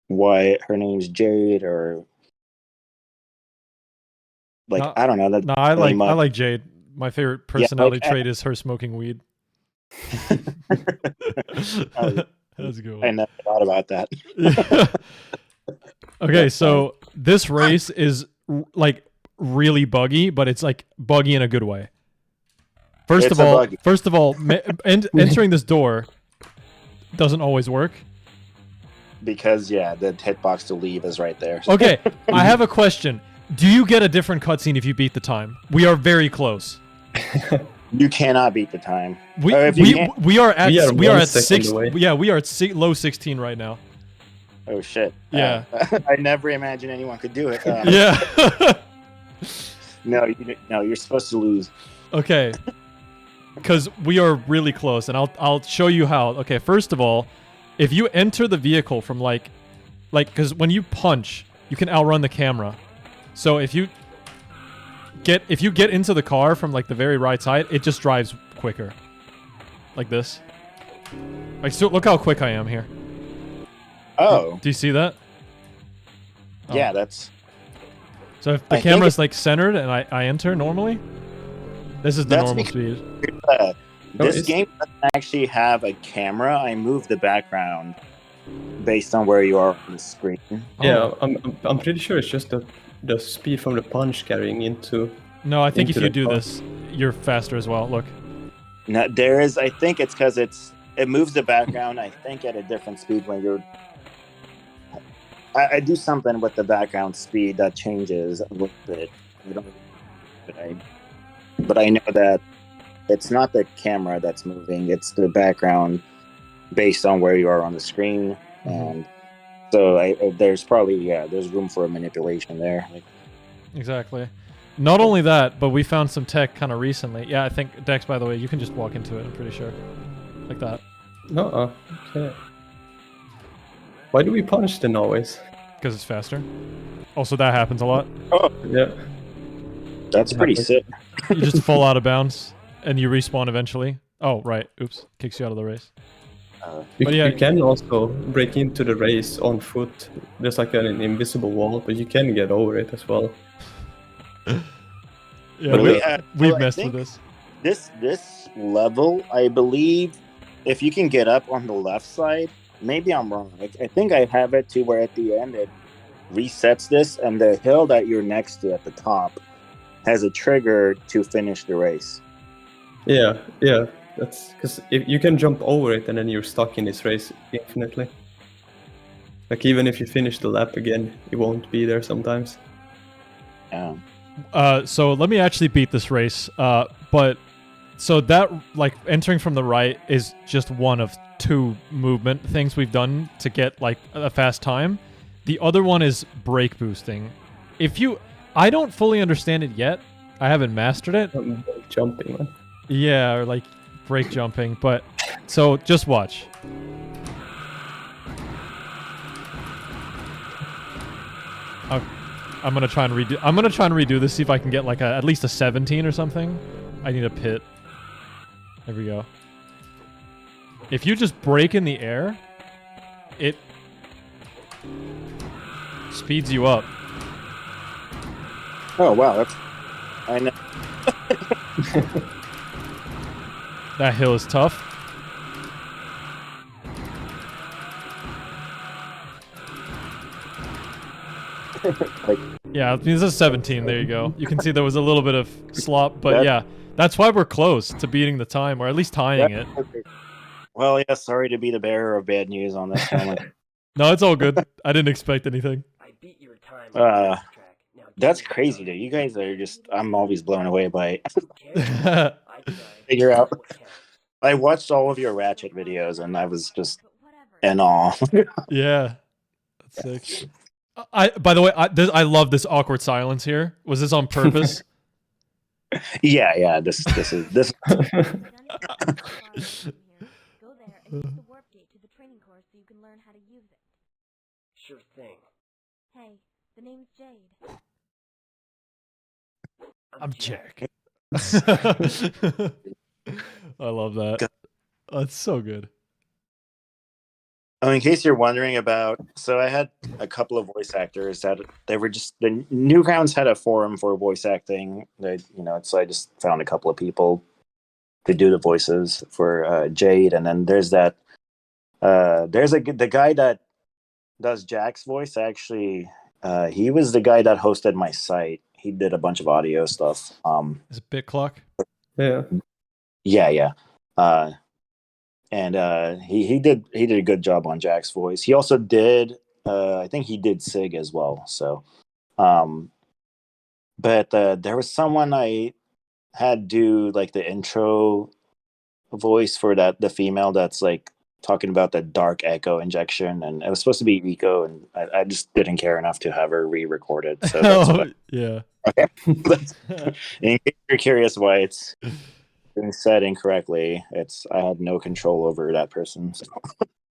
why her name's Jade or like No, I don't know. No, I like Jade. My favorite personality trait is her smoking weed. That's good. I never thought about that. Okay, so this race is like really buggy, but it's like buggy in a good way. First of all, entering this door doesn't always work. Because yeah, the hitbox to leave is right there. Okay, I have a question. Do you get a different cutscene if you beat the time? We are very close. You cannot beat the time. We are at 6. Yeah, we are at low 16 right now. Oh shit. Yeah. I never imagined anyone could do it. Yeah. No, you're supposed to lose. Okay. Because we are really close, and I'll show you how. Okay, first of all, if you enter the vehicle from like, because when you punch, you can outrun the camera. So if you get into the car from like the very right side, it just drives quicker, like this. Like, so look how quick I am here. Oh. Do you see that? Yeah, that's. So if the camera's like centered and I enter normally, this is the normal speed. This game doesn't actually have a camera. I move the background based on where you are on the screen. Yeah, I'm pretty sure it's just the speed from the punch carrying into No, I think if into you the do car. this, you're faster as well. Look. No, there is. I think it's because it moves the background. I think at a different speed when you're. I do something with the background speed that changes a little bit. I don't, but I know that it's not the camera that's moving; it's the background based on where you are on the screen, and so there's probably there's room for a manipulation there. Like, Exactly. Not only that, but we found some tech kind of recently. Yeah, I think Dexz. By the way, you can just walk into it. I'm pretty sure, like that. No, okay. Why do we punch then always? Because it's faster. Also, that happens a lot. oh, Yeah. that's pretty sick. You just fall out of bounds, and you respawn eventually. Oh, right. Oops. Kicks you out of the race. You, But yeah. you can also break into the race on foot. There's like an invisible wall, but you can get over it as well. Yeah, But we've I messed think with this. This level, I believe, if you can get up on the left side, maybe I'm wrong. I think I have it to where at the end it resets this, and the hill that you're next to at the top has a trigger to finish the race. Yeah. That's because if you can jump over it and then you're stuck in this race infinitely. Like even if you finish the lap again, it won't be there sometimes. Yeah. So let me actually beat this race. But so that like entering from the right is just one of two movement things we've done to get like a fast time. The other one is brake boosting. I don't fully understand it yet. I haven't mastered it. Jumping, man. Yeah, or like brake jumping. But so just watch. I'm gonna try and redo this. See if I can get like at least a 17 or something. I need a pit. There we go. If you just brake in the air, it speeds you up. Oh wow, I know. That hill is tough. Like, Yeah, this is 17. There you go. You can see there was a little bit of slop, but yeah, that's why we're close to beating the time, or at least tying it. well, yeah. Sorry to be the bearer of bad news on this one. No, it's all good. I didn't expect anything. I beat your time on the racetrack. Now That's give me crazy, time. dude. You guys are just. I'm always blown away by it. Okay? I tried. Figure out. What counts. I watched all of your Ratchet videos, and I was just But whatever. in awe. Yeah, that's sick. By the way, I love this awkward silence here. Was this on purpose? yeah. This is this. Go there and use the warp gate to the training course so you can learn how to use it. Sure thing. Hey, the name's Jade. I'm Jack. I love that. Oh, it's so good. Oh, in case you're wondering about, so I had a couple of voice actors that they were just the Newgrounds had a forum for voice acting. So I just found a couple of people to do the voices for Jade, and then there's that. The guy that does Jack's voice. Actually, he was the guy that hosted my site. He did a bunch of audio stuff. Is it Bit Clock? Yeah. Yeah. And he did a good job on Jack's voice. He also did I think he did Sig as well. So but there was someone I had do like the intro voice for the female that's like talking about the dark echo injection, and it was supposed to be Rico, and I just didn't care enough to have her re-recorded. So that's Oh, yeah. okay. In case you're curious why it's being said incorrectly, I had no control over that person. So.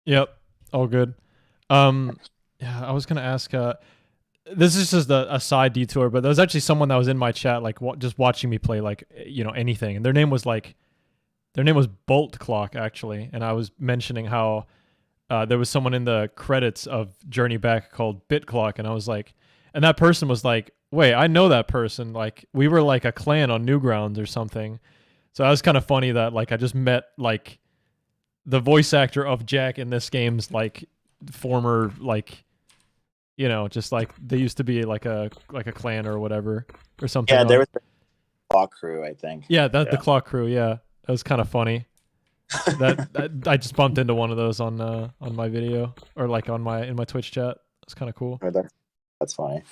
Yep. All good. Yeah, I was gonna ask. This is just a side detour, but there was actually someone that was in my chat, like just watching me play, like anything, and their name was Bolt Clock actually, and I was mentioning how there was someone in the credits of Journey Back called Bit Clock, and I was like, and that person was like, wait, I know that person. Like we were like a clan on Newgrounds or something. So that was kind of funny that like I just met like the voice actor of Jack in this game's like former like just like they used to be like a clan or whatever or something. Yeah, Claw Crew, I think. Yeah, the Claw Crew. Yeah, that was kind of funny. that I just bumped into one of those on my video or like in my Twitch chat. It's kind of cool. Oh, that's funny.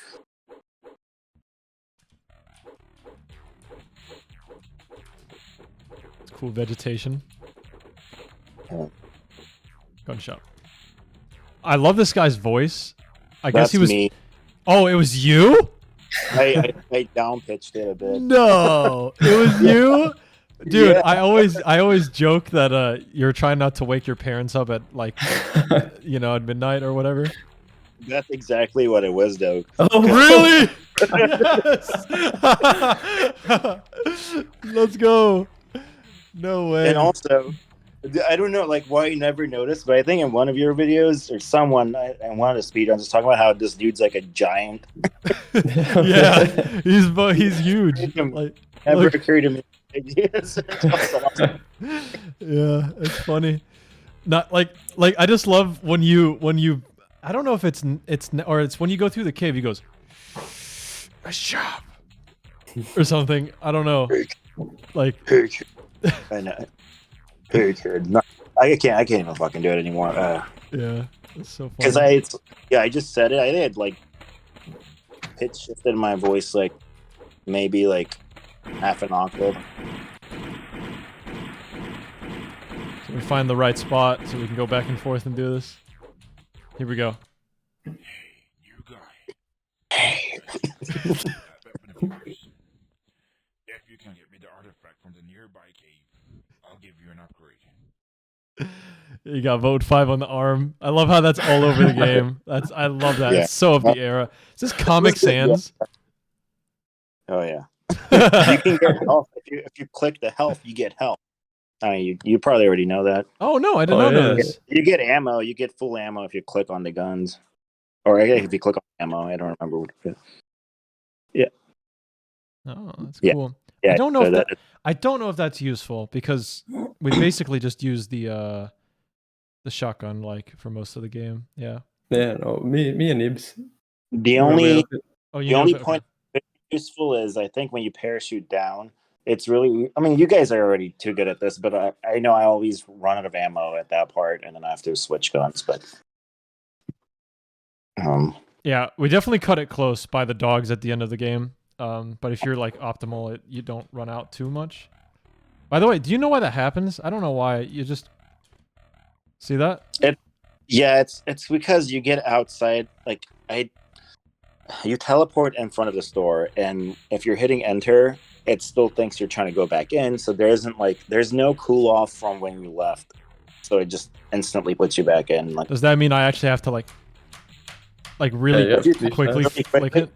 It's cool vegetation. Yeah. Gunshot. I love this guy's voice. I guess That's he was. me. Oh, it was you? I down pitched it a bit. No, it was you, dude. Yeah. I always joke that you're trying not to wake your parents up at like at midnight or whatever. That's exactly what it was, though. Oh, really? Yes. Let's go. No way. And also, I don't know like why you never noticed, but I think in one of your videos or someone in one of the speedruns was talking about how this dude's like a giant. Yeah, he's huge. Like, Never look. occurred to me. Yes. Yeah, it's funny. Not like I just love when you I don't know if it's when you go through the cave. He goes, "Nice job," or something. I don't know. Like, I know. No, I can't even fucking do it anymore. yeah, it's so funny. Because I just said it. I had like pitch shifted my voice like maybe like half an octave. So we find the right spot so we can go back and forth and do this. Here we go. Hey, you guys. If you can get me the artifact from the nearby cave, I'll give you an upgrade. You got vote 5 on the arm. I love how that's all over the game. I love that. Yeah. It's so of the era. Is this Comic Sans? Oh yeah. You can get health if you click the health. You get health. I mean, you probably already know that. Oh no, I did not know this. You get ammo. You get full ammo if you click on the guns, or I guess if you click on ammo. I don't remember. Yeah. Oh, that's Yeah. cool. Yeah. I don't know so if that, I don't know if that's useful because we basically just use the shotgun like for most of the game. Yeah. Yeah, no, me and Ibs. the only Oh, you the know only if it- point that's useful is I think when you parachute down. It's really. I mean, you guys are already too good at this, but I know I always run out of ammo at that part, and then I have to switch guns. But Yeah, we definitely cut it close by the dogs at the end of the game. But if you're like optimal, you don't run out too much. By the way, do you know why that happens? I don't know why. You just see that? yeah, it's because you get outside. Like you teleport in front of the store, and if you're hitting enter, it still thinks you're trying to go back in. So there's no cool off from when you left. So it just instantly puts you back in. Like, Does that mean I actually have to like really Yeah, yeah. quickly flick it?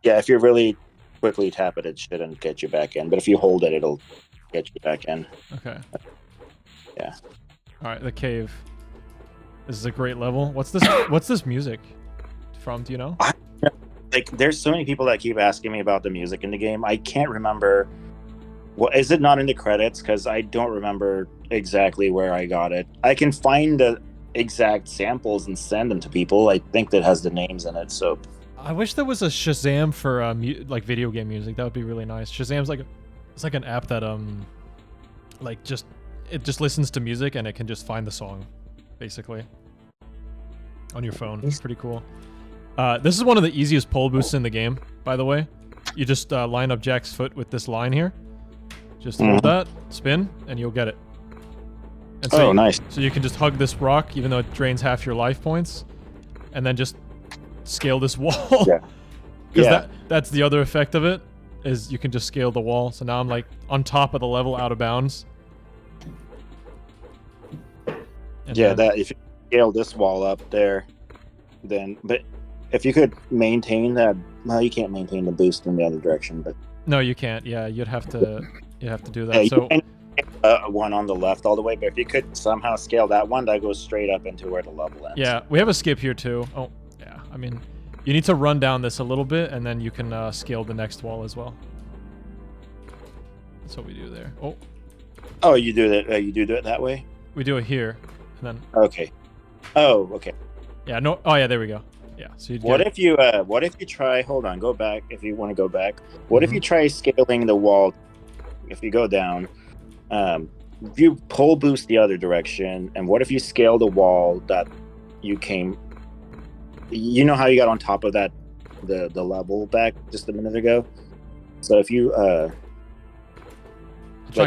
Yeah, if you really quickly tap it, it shouldn't get you back in. But if you hold it, it'll get you back in. Okay. Yeah. All right, the cave. This is a great level. What's this music from? Do you know? Like, there's so many people that keep asking me about the music in the game. I can't remember. What is it not in the credits? Because I don't remember exactly where I got it. I can find the exact samples and send them to people. I think that has the names in it. So I wish there was a Shazam for like video game music. That would be really nice. Shazam's it's like an app that it just listens to music and it can just find the song, basically, on your phone. It's pretty cool. This is one of the easiest pole boosts in the game, by the way. You just line up Jack's foot with this line here. Just hold that, spin, and you'll get it. And so nice. So you can just hug this rock, even though it drains half your life points, and then just scale this wall. Yeah. Because that's the other effect of it, is you can just scale the wall. So now I'm like on top of the level, out of bounds. And Yeah, then- that if you scale this wall up there, then but if you could maintain that, well, you can't maintain the boost in the other direction, but No, you can't. Yeah, you'd have to do that. yeah, So you can one on the left all the way. But if you could somehow scale that one, that goes straight up into where the level ends. yeah, we have a skip here too. Oh, yeah. I mean, you need to run down this a little bit, and then you can scale the next wall as well. That's what we do there. Oh, Oh, you do that. You do it that way. we do it here, and then Okay. Oh, okay. yeah. No. Oh, yeah. There we go. Yeah. So you'd What get, if you try? Hold on, go back if you want to go back. What if you try scaling the wall? If you go down, if you pull boost the other direction, and what if you scale the wall that you came? You know how you got on top of that, the level back just a minute ago. So if you I'll try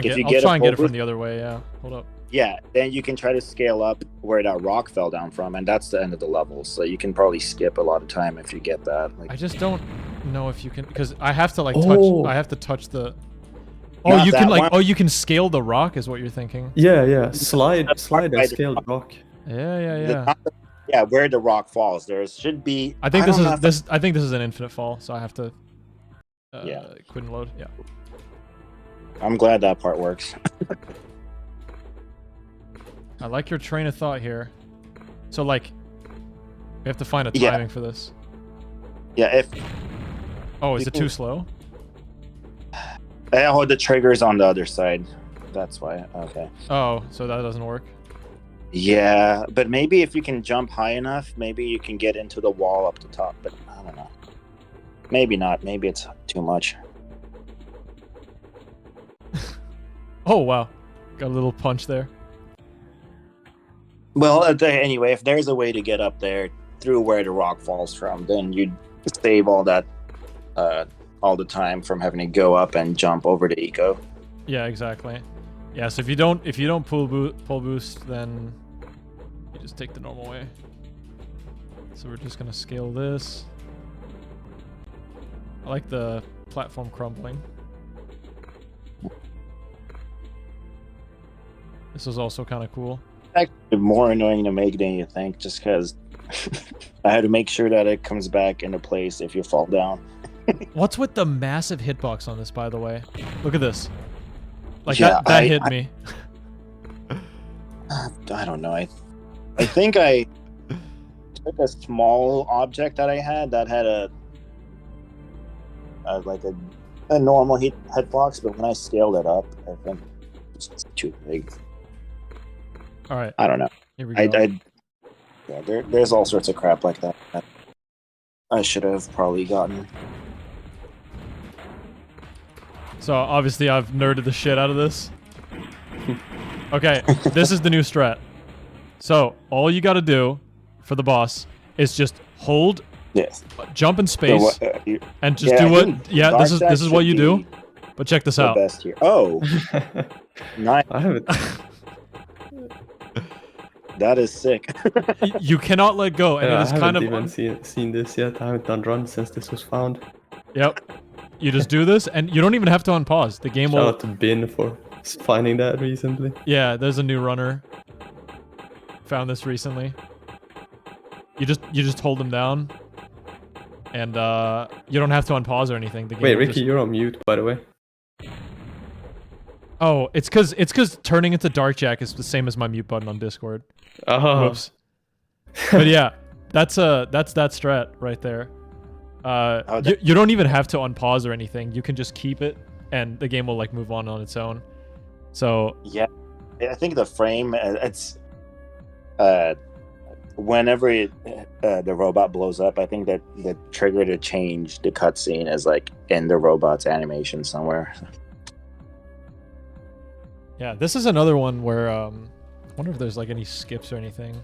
and get it from the the other way. Yeah. Hold up. yeah, then you can try to scale up where that rock fell down from, and that's the end of the level. So you can probably skip a lot of time if you get that. Like, I just don't know if you can, because I have to like Oh. touch. I have to touch the. Oh, Not you can that like. one. Oh, you can scale the rock, is what you're thinking. Yeah. Slide and right. scale the rock. Yeah. Yeah, where the rock falls, there should be. I think don't know if I think this is an infinite fall, so I have to. Yeah. Quit and load. Yeah. I'm glad that part works. I like your train of thought here. So like, we have to find a Yeah. timing for this. Yeah, if Oh, is it People- too slow? I hold the triggers on the other side. That's why. Okay. Oh, so that doesn't work. Yeah, but maybe if you can jump high enough, maybe you can get into the wall up the top. But I don't know. Maybe not. Maybe it's too much. Oh wow, got a little punch there. Well, anyway, if there's a way to get up there through where the rock falls from, then you'd save all that, all the time from having to go up and jump over to eco. Yeah, exactly. Yeah, so if you don't pull boost, then you just take the normal way. So we're just gonna scale this. I like the platform crumbling. This is also kind of cool. Actually, more annoying to make than you think, just because I had to make sure that it comes back into place if you fall down. What's with the massive hitbox on this, by the way? Look at this. Like Yeah, that hit me. I don't know. I think I took a small object that I had that had a normal hitbox, but when I scaled it up, I think it's just too big. All right, I don't know. here we go. Yeah, there's all sorts of crap like that I should have probably gotten. So obviously I've nerded the shit out of this. Okay, this is the new strat. So all you gotta do for the boss is just hold, Yes. jump in space, and just yeah, do I what. think Yeah, Dark this is Dash what you should do. be But check this the out. best here. Oh, nice. I haven't. That is sick. You cannot let go, and Yeah, it I is haven't kind of. even seen this yet. I haven't done run since this was found. Yep. You just do this, and you don't even have to unpause. The game Shout will. out to Bin for finding that recently. Yeah, there's a new runner. Found this recently. You just hold them down, and you don't have to unpause or anything. The game Wait, will Ricky, just- you're on mute, by the way. Oh, it's cause turning into Darkjack is the same as my mute button on Discord. Oh. Whoops. But yeah, that's that strat right there. You don't even have to unpause or anything. You can just keep it, and the game will like move on its own. So Yeah, I think the frame it's whenever the robot blows up, I think that the trigger to change the cutscene is like in the robot's animation somewhere. yeah, this is another one where I wonder if there's like any skips or anything.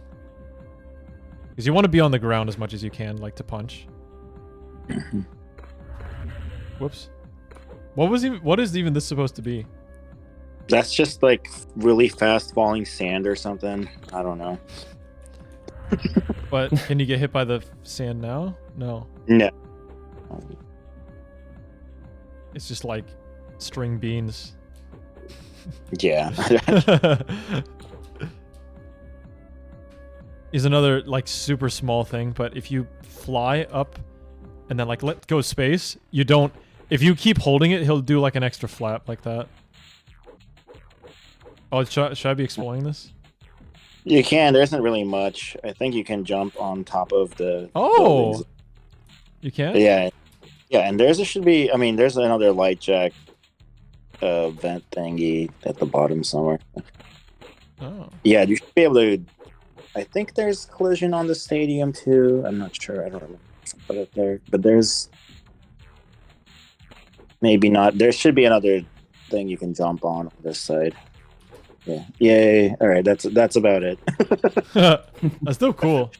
Because you want to be on the ground as much as you can, like to punch. Whoops. What is even this supposed to be? That's just like really fast falling sand or something. I don't know. But can you get hit by the sand now? No. No. It's just like string beans. Yeah. Is another like super small thing, but if you fly up and then like let go space, you don't. If you keep holding it, he'll do like an extra flap like that. Oh, should I be exploring this? You can. There isn't really much. I think you can jump on top of the. Oh, buildings. you can? Yeah. Yeah, and should be. I mean, there's another light jack vent thingy at the bottom somewhere. Oh. Yeah, you should be able to I think there's collision on the stadium too. I'm not sure. I don't remember. Put it there, but there's maybe not. There should be another thing you can jump on this side. Yeah. Yay! All right, that's about it. That's still cool.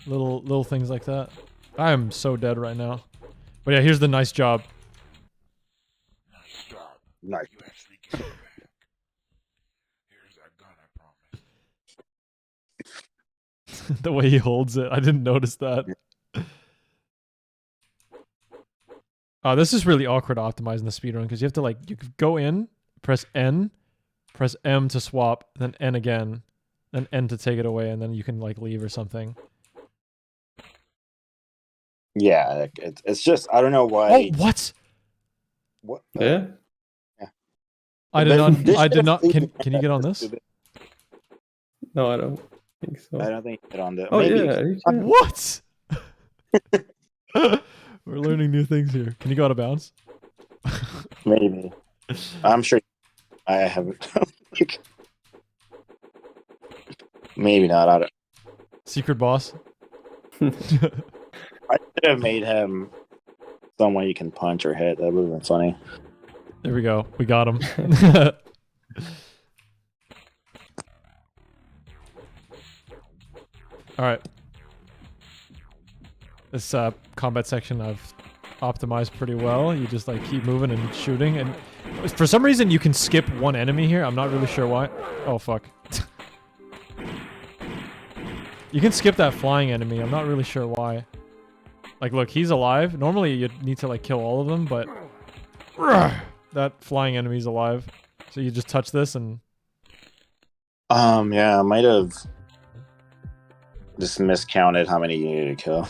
Little things like that. I am so dead right now. But yeah, here's the nice job. Nice job. Nice. You actually came back. Here's that gun, I promise. The way he holds it, I didn't notice that. This is really awkward optimizing the speedrun because you have to you could go in, press N, press M to swap, then N again, then N to take it away, and then you can leave or something. Yeah, it's just I don't know why. Oh, what? What? Yeah. I did not. Can you get on this? No, I don't think so. I don't think you get on the. Oh maybe. yeah, you can. What? We're learning new things here. Can you go out of bounds? Maybe. I'm sure. I haven't. Maybe not. I don't. Secret boss. I could have made him someone you can punch or hit. That would have been funny. There we go. We got him. All right. This combat section I've optimized pretty well. You just keep moving and shooting, and for some reason you can skip one enemy here. I'm not really sure why. Oh fuck. You can skip that flying enemy. I'm not really sure why. Look, he's alive. Normally you'd need to kill all of them, but that flying enemy's alive. So you just touch this and yeah, I might have just miscounted how many you needed to kill.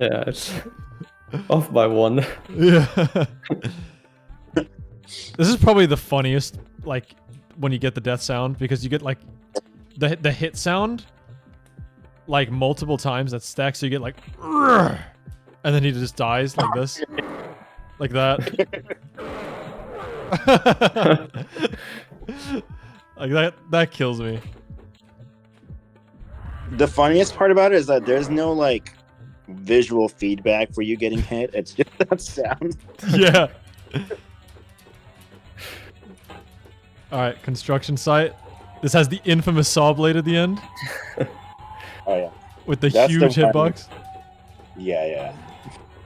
Yeah, it's off by one. Yeah. This is probably the funniest, when you get the death sound, because you get the hit sound multiple times that stacks, so you get and then he just dies like this. Like that. That kills me. The funniest part about it is that there's no visual feedback for you getting hit. It's just that sound. Yeah. Alright, construction site. This has the infamous saw blade at the end. Oh yeah. With the That's huge the one. hitbox. Yeah.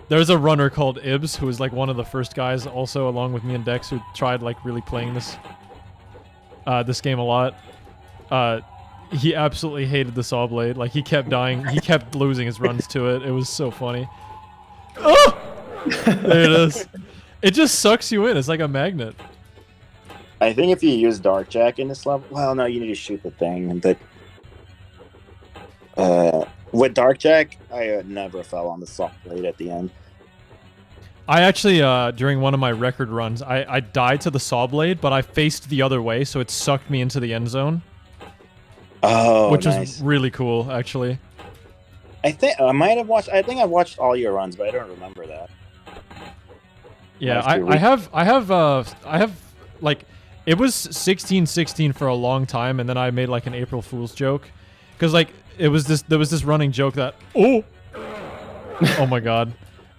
There's a runner called Ibs who was one of the first guys, also along with me and Dexz, who tried really playing this game a lot. He absolutely hated the saw blade. He kept dying. He kept losing his runs to it. It was so funny. Oh! There it is. It just sucks you in. It's like a magnet. I think if you use Dark Jack in this level, well, no, you need to shoot the thing. But with Dark Jack, I never fell on the saw blade at the end. I actually, during one of my record runs, I died to the saw blade, but I faced the other way, so it sucked me into the end zone. Oh, which nice. was really cool, actually. I think I might have watched. I think I watched all your runs, but I don't remember that. Yeah, I have it was 16-16 for a long time, and then I made an April Fool's joke, because there was this running joke that oh my god.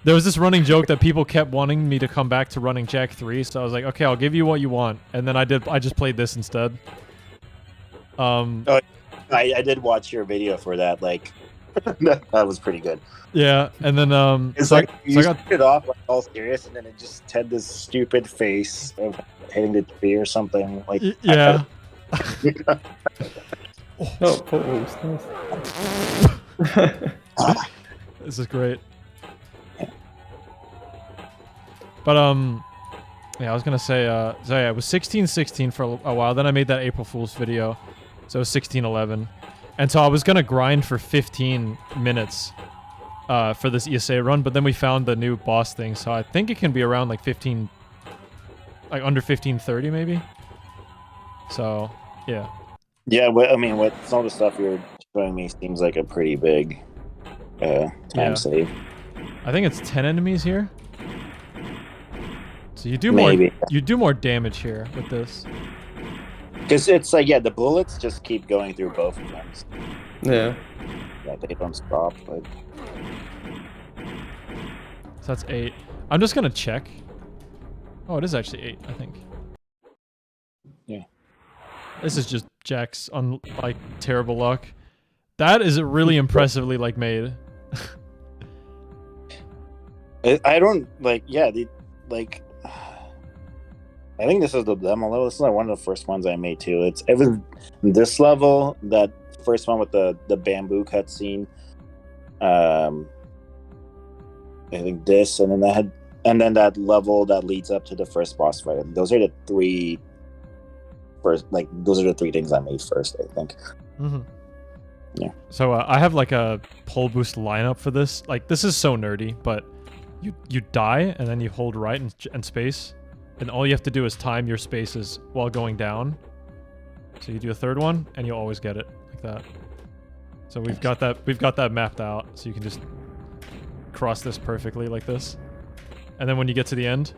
There was this running joke that people kept wanting me to come back to running Jack 3, so I was like, okay, I'll give you what you want. And then I just played this instead. I did watch your video for that, that was pretty good. Yeah, and then It's so you I got started off all serious, and then it just had this stupid face of hitting the tree or something. Yeah. Oh, post. Nice. This is great. But yeah, I was gonna say so yeah, it was 16-16 for a while. Then I made that April Fool's video, so it was 16-11, and so I was gonna grind for 15 minutes for this ESA run, but then we found the new boss thing, so I think it can be around 15, under 15:30 maybe. So yeah. Yeah, with some of the stuff you're showing me seems like a pretty big time save. I think it's 10 enemies here. So you do Maybe. more damage here with this. Because it's like, yeah, the bullets just keep going through both of them. Yeah. Yeah, they don't stop. Like, So that's 8. I'm just gonna check. Oh, it is actually 8, I think. Yeah. This is just Jack's like terrible luck. That is really impressively like made. I don't like. Yeah, I think this is the demo level. This is like one of the first ones I made too. It was this level, that first one with the bamboo cutscene. I think this, and then that level that leads up to the first boss fight. Those are the three things I made first, I think. Mm-hmm. Yeah. So I have like a pull boost lineup for this. Like, this is so nerdy, but you die and then you hold right and space, and all you have to do is time your spaces while going down. So you do a third one and you'll always get it like that. So we've got that mapped out, so you can just cross this perfectly like this. And then when you get to the end,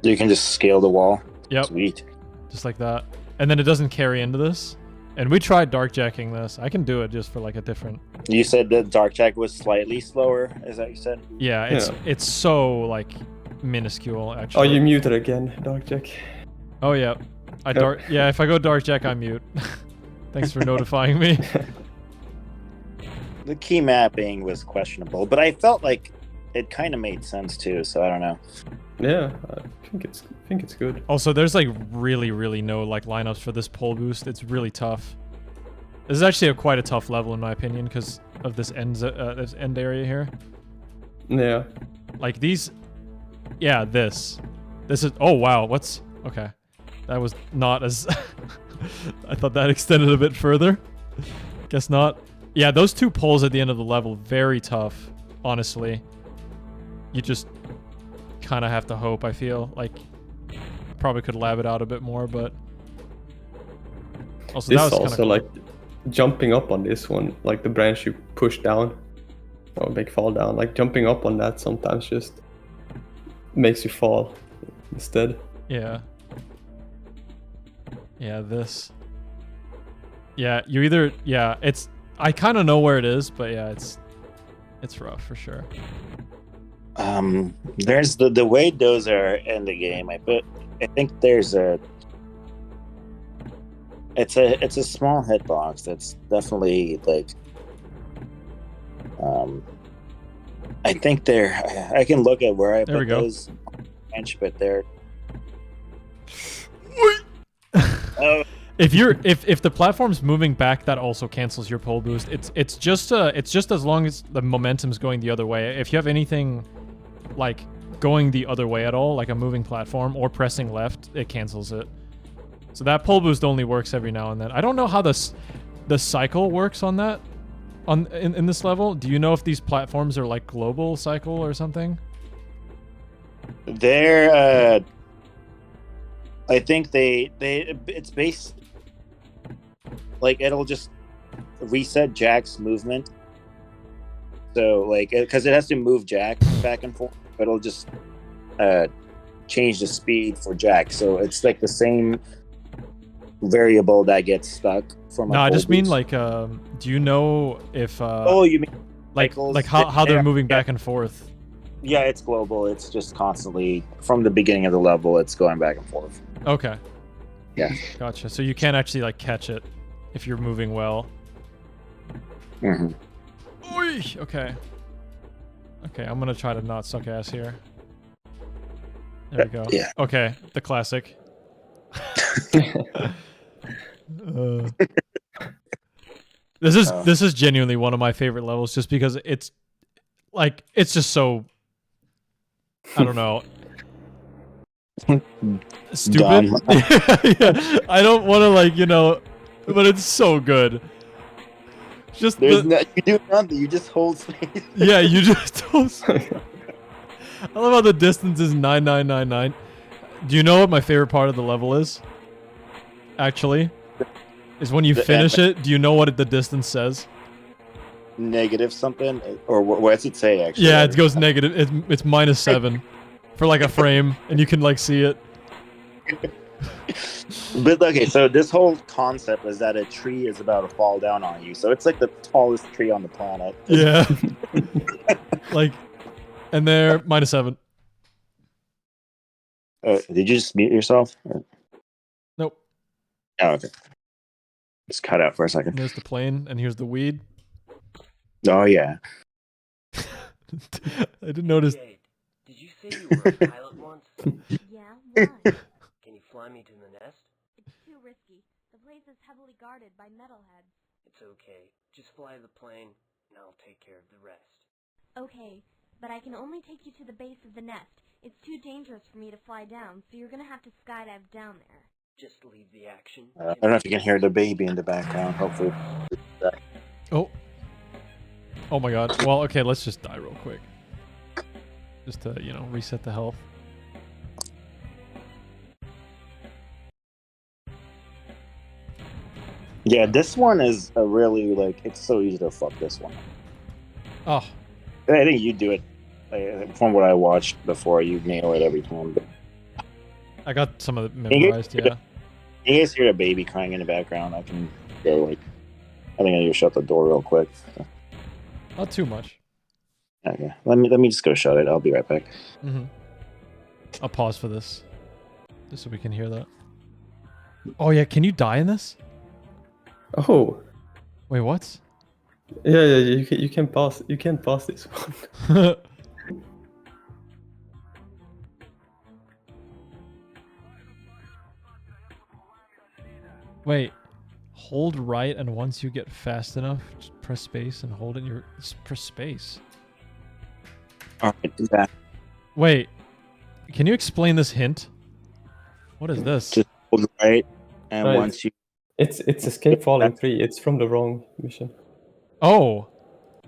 You can just scale the wall. yep, Sweet. just like that. And then it doesn't carry into this. And we tried darkjacking this. I can do it just for like a different. You said that Darkjack was slightly slower. Is that what you said? Yeah, it's so like minuscule Oh, actually. you muted again, Darkjack. Oh yeah, yeah. If I go darkjack, I mute. Thanks for notifying me. The key mapping was questionable, but I felt like it kind of made sense too. So I don't know. Yeah, I think it's good. Also, there's like really no like lineups for this pole boost. It's really tough. This is actually quite a tough level in my opinion because of this end area here. Yeah. Like these, yeah. This is. Oh wow, what's okay? That was not as. I thought that extended a bit further. Guess not. Yeah, those two poles at the end of the level, very tough. Honestly, you just kind of have to hope. I feel like probably could lab it out a bit more, but also This that was also cool. like jumping up on this one, like the branch you push down or make fall down. Like jumping up on that sometimes just makes you fall instead. Yeah. Yeah, this. Yeah, you either it's I kind of know where it is, but yeah, it's rough for sure. There's the way those are in the game. I think there's it's a small hitbox that's definitely like I think I can look at where I There we put go. those bench, but they're oh, If the platform's moving back, that also cancels your pole boost. It's just as long as the momentum's going the other way. If you have anything like going the other way at all, like a moving platform or pressing left, it cancels it. So that pole boost only works every now and then. I don't know how the cycle works on that in this level. Do you know if these platforms are like global cycle or something? they're I think it's based like it'll just reset Jack's movement. So like because it has to move Jack back and forth, but it'll just change the speed for Jack. So it's like the same variable that gets stuck from. No, I just mean like do you know if oh, you mean cycles? like how they're moving Yeah. back and forth? Yeah, it's global. It's just constantly from the beginning of the level. It's going back and forth. Okay. Yeah. Gotcha. So you can't actually like catch it if you're moving well. Mm-hmm. Oy! Okay. Okay, I'm gonna try to not suck ass here. There we go. Yeah. Okay, the classic. This is genuinely one of my favorite levels, just because it's just so, I don't know, stupid. Yeah, I don't want to but it's so good. Just you do nothing. You just hold space. yeah, you just don't. I love how the distance is 9999. Do you know what my favorite part of the level is? Actually, is when you finish it. Do you know what the distance says? Negative something, or what does it say? Actually, Yeah, it goes negative. It's -7 for like a frame, and you can like see it. But okay, so this whole concept is that a tree is about to fall down on you. So it's like the tallest tree on the planet. Yeah. Like, and they're -7. Did you just mute yourself? Nope. Oh, okay. Just cut out for a second. And there's the plane, and here's the weed. Oh yeah. I didn't notice. Jade, did you say you were a pilot once? Yeah, why? Can you fly me to the nest? It's too risky. The place is heavily guarded by metalheads. It's okay. Just fly the plane, and I'll take care of the rest. Okay, but I can only take you to the base of the nest. It's too dangerous for me to fly down, so you're gonna have to skydive down there. Just leave the action. I don't know if you can hear the baby in the background. Hopefully. Oh. Oh my god. Well, okay, let's just die real quick. Just to, you know, reset the health. Yeah, this one is a really like. It's so easy to fuck this one. Oh. I think you do it. From what I watched before, you nail it every time. But I got some of it memorized, yeah. you guys hear a baby crying in the background. I can go like. I think I need to shut the door real quick. Not too much. Okay, let me just go shut it. I'll be right back. Mm-hmm. I'll pause for this, just so we can hear that. Oh yeah, can you die in this? Oh, Wait, what? yeah. You can pass. You can pass this one. Wait, hold right, and once you get fast enough, just press space and hold it. Press space. All right, do that. Wait, can you explain this hint? What is this? Just hold right, and Right. once you. It's Escape Falling 3. It's from the wrong mission. Oh,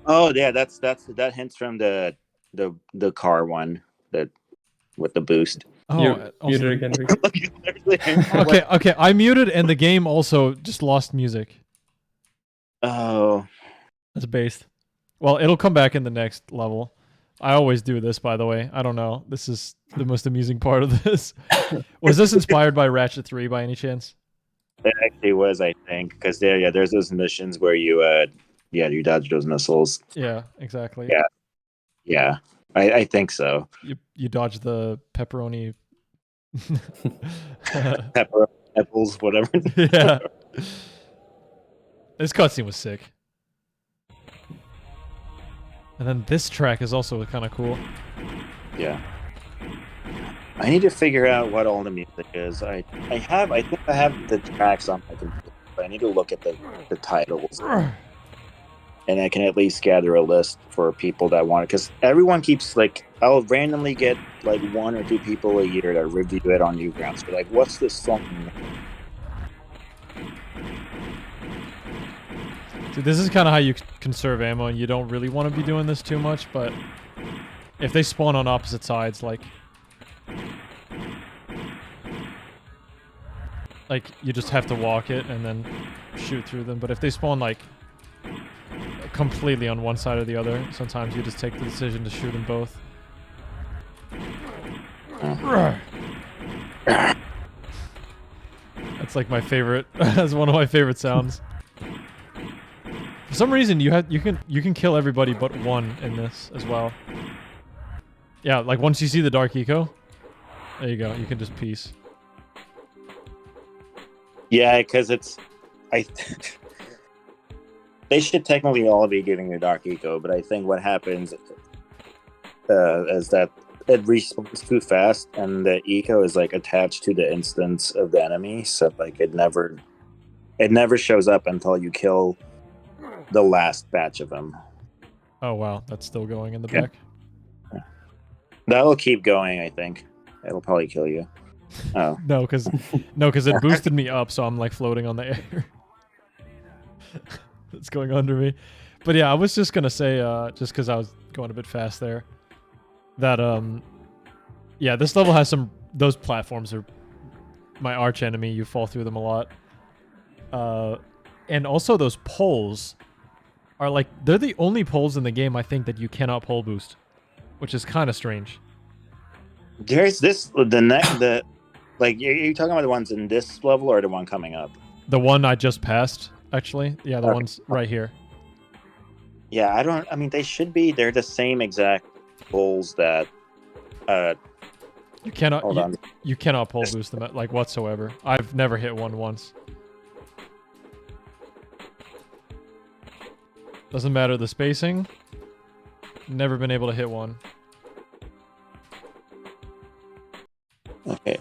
Oh yeah, that hints from the car one that with the boost. oh. You also muted again, Rick. okay. I muted, and the game also just lost music. Oh, That's based. Well, it'll come back in the next level. I always do this, by the way. I don't know. This is the most amusing part of this. Was this inspired by Ratchet 3 by any chance? it actually was, I think, because there's those missions where you you dodge those missiles. Yeah, exactly. Yeah. Yeah, I think so. You dodge the pepperoni. Pepper, apples, whatever. Yeah. This cutscene was sick. And then this track is also kind of cool. Yeah. I need to figure out what all the music is. I think I have the tracks on my computer, but I need to look at the titles. And I can at least gather a list for people that want it. Because everyone keeps, like, I'll randomly get, like, 1 or 2 people a year to review it on Newgrounds. Be like, what's this song? See, this is kind of how you conserve ammo, and you don't really want to be doing this too much, but if they spawn on opposite sides, like, you just have to walk it and then shoot through them. But if they spawn, like, completely on one side or the other, sometimes you just take the decision to shoot them both. That's like my favorite. That's one of my favorite sounds. For some reason, you can kill everybody but one in this as well. Yeah, like once you see the Dark Eco, there you go. You can just peace. Yeah, because they should technically all be giving you Dark Eco, but I think what happens is that it respawns too fast, and the eco is like attached to the instance of the enemy, so like it never shows up until you kill the last batch of them. Oh wow, that's still going in the back. That'll keep going, I think. It'll probably kill you. Oh. No, because it boosted me up, so I'm like floating on the air. It's going under me. But yeah, I was just gonna say, just because I was going a bit fast there, that yeah, this level has those platforms are my arch enemy. You fall through them a lot. And also those poles are like, they're the only poles in the game I think that you cannot pole boost, which is kind of strange. There's this Like, are you talking about the ones in this level or the one coming up? The one I just passed, actually. Yeah, the Okay. one's right here. Yeah, I mean, they should be. They're the same exact pulls that. You cannot. Hold on. You cannot pull boost them like whatsoever. I've never hit one once. Doesn't matter the spacing. Never been able to hit one. Okay.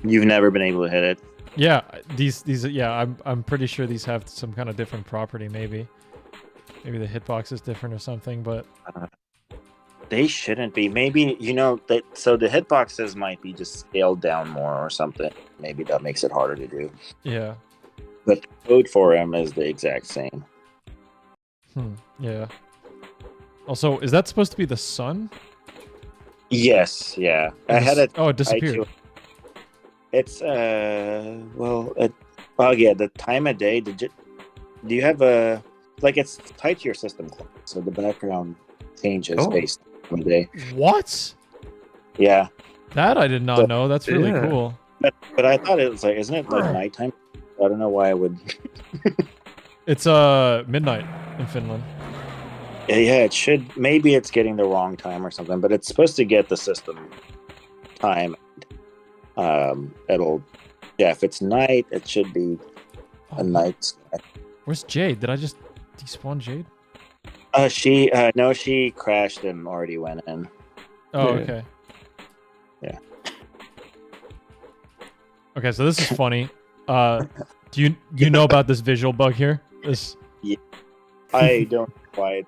You've never been able to hit it. Yeah, these yeah, I'm pretty sure these have some kind of different property. Maybe the hitbox is different or something. But They shouldn't be. Maybe that. So the hitboxes might be just scaled down more or something. Maybe that makes it harder to do. yeah. But the code for them is the exact same. Yeah. Also, is that supposed to be the sun? Yes. Yeah. I had it. Oh, it disappeared. It's yeah, the time of day. Do you have a it's tied to your system clock, so the background changes based on the day. What? Yeah. That I did not know. That's really Yeah. cool. But I thought it was isn't it nighttime? I don't know why I would. It's midnight in Finland. Yeah, it should. Maybe it's getting the wrong time or something, but it's supposed to get the system time. If it's night, it should be a night sky. Where's Jade? Did I just despawn Jade? She crashed and already went in. Oh, Yeah. okay. Yeah. Okay, so this is funny. Do you know about this visual bug here? This. I don't quite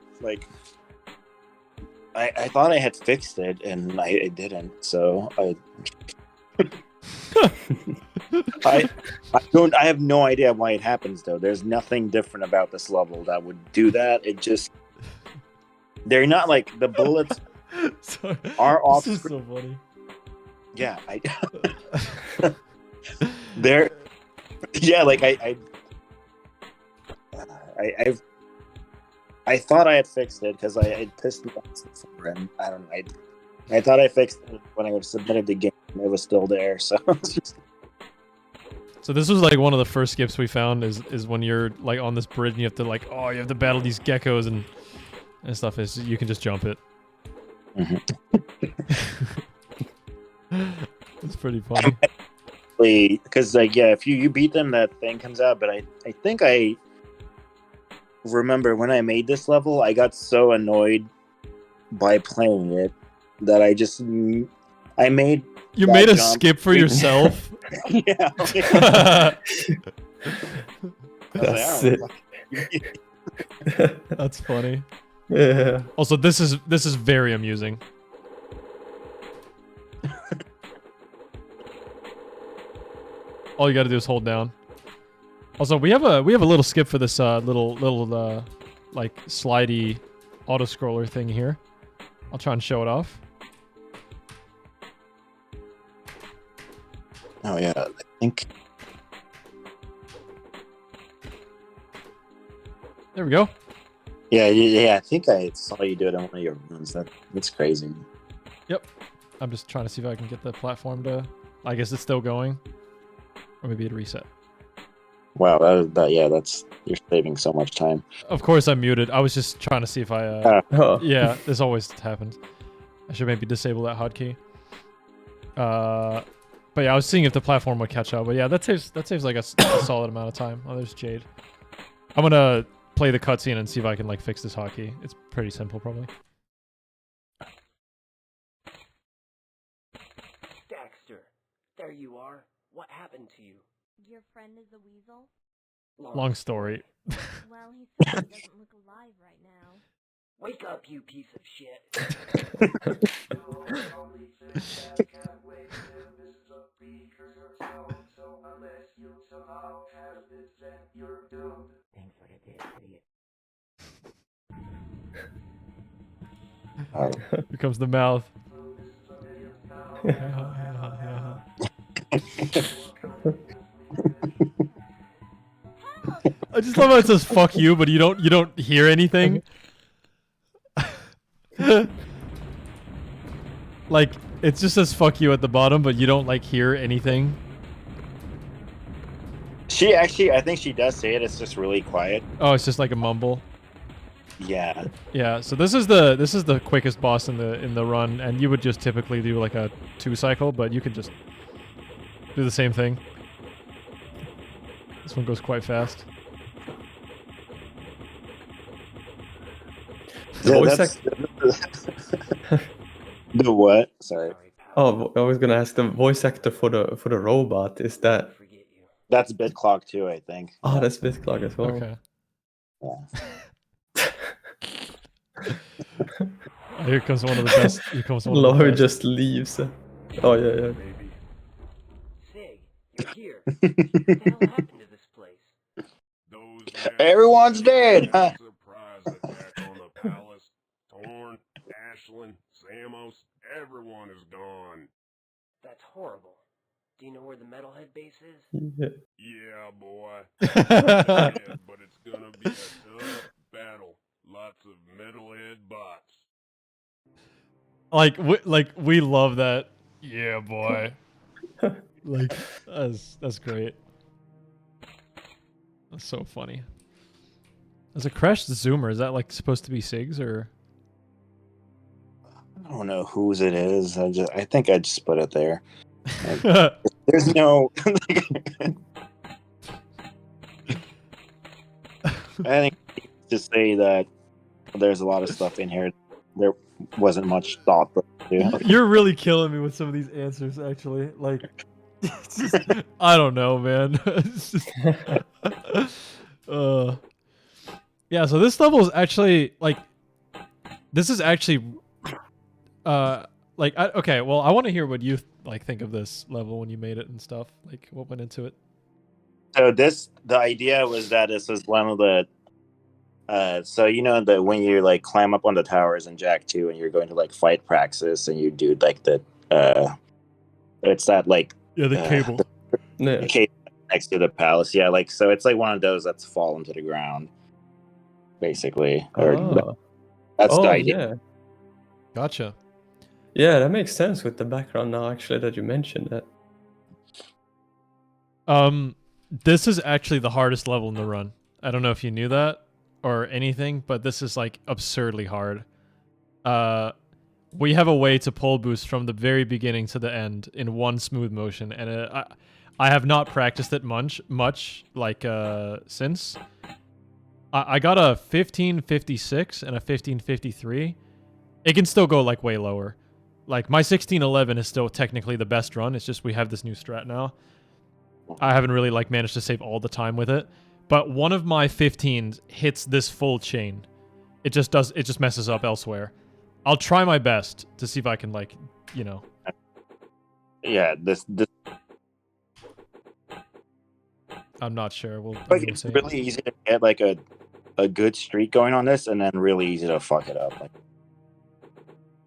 I thought I had fixed it and I didn't, so I have no idea why it happens though. There's nothing different about this level that would do that. It just they're not the bullets Sorry. are off This is screen. so funny. Yeah, they're I thought I had fixed it because I pissed me off before, and I don't know. I thought I fixed it when I submitted the game. It was still there, so. So this was one of the first skips we found is when you're on this bridge and you have to you have to battle these geckos and stuff. Is you can just jump it. It's pretty funny. Because if you beat them, that thing comes out. But I think I remember when I made this level, I got so annoyed by playing it that I made. You that made a jump. skip for yourself. Yeah. That's sick. That's funny. Yeah. Also, this is very amusing. All you got to do is hold down. Also, we have a little skip for this little slidey auto scroller thing here. I'll try and show it off. Oh yeah, I think. There we go. Yeah. I think I saw you do it on one of your runs. That's crazy. Yep. I'm just trying to see if I can get the platform to. I guess it's still going, or maybe it reset. Wow, that's you're saving so much time. Of course, I'm muted. I was just trying to see if I. Oh. Yeah, this always happens. I should maybe disable that hotkey. But yeah, I was seeing if the platform would catch up. But yeah, that saves a solid amount of time. Oh, there's Jade. I'm gonna play the cutscene and see if I can fix this hotkey. It's pretty simple, probably. Dexter, there you are. What happened to you? Your friend is a weasel? Long story. Well, he certainly doesn't look alive right now. Wake up, you piece of shit. Thanks for the dick, idiot. Here comes the mouth. I just love how it says "fuck you," but you don't hear anything. It just says "fuck you" at the bottom, but you don't like hear anything. She actually, I think she does say it. It's just really quiet. Oh, it's just like a mumble. Yeah. Yeah. So this is the quickest boss in the run, and you would just typically do like a 2 cycle, but you could just do the same thing. This one goes quite fast. The Yeah, voice that's- the what? Sorry. Sorry, pal. Oh, I was gonna ask the voice actor for the robot. Is that? Forget you. That's bit clock too, I think. Oh, that's BitClock as well. Okay. Yeah. Here comes one of the best. Here comes one of the Laura best. just leaves. Oh yeah. Baby. Sig, you're here. What the hell happened to this place? Those Everyone's dead. Surprise attack on the palace. Torn, Ashlyn, Samos, everyone is gone. That's horrible. Do you know where the Metalhead base is? Yeah. Yeah, boy. Yeah, but it's gonna be a tough battle. Lots of metalhead bots. we love that. Yeah, boy. Like that's great. That's so funny. There's a crashed zoomer. Is that like supposed to be Sig's or? I don't know whose it is. I think I just put it there. There's no. I think to say that there's a lot of stuff in here. There wasn't much thought put into. You're really killing me with some of these answers, actually. Like, it's just, I don't know, man. It's just, yeah. So this level is actually like, this is actually, like, okay. Well, I want to hear what you like think of this level when you made it and stuff. Like, what went into it? So the idea was that this was one of the. So you know that when you like climb up on the towers in Jack 2 and you're going to like fight Praxis and you do like the it's that like Yeah, the cable. Yeah. cave next to the palace. Yeah, like so it's like one of those that's fallen to the ground, basically. Or that's the idea. Yeah. Gotcha. Yeah, that makes sense with the background now. Actually, that you mentioned that. This is actually the hardest level in the run. I don't know if you knew that or anything, but this is like absurdly hard. We have a way to pole boost from the very beginning to the end in one smooth motion, and I have not practiced it much like since. I got a 1556 and a 1553. It can still go like way lower. Like my 1611 is still technically the best run. It's just we have this new strat now. I haven't really like managed to save all the time with it. But one of my 15s hits this full chain. It just messes up elsewhere. I'll try my best to see if I can like, you know. Yeah, this I'm not sure. like it's really easy to get like a good streak going on this, and then really easy to fuck it up. Like,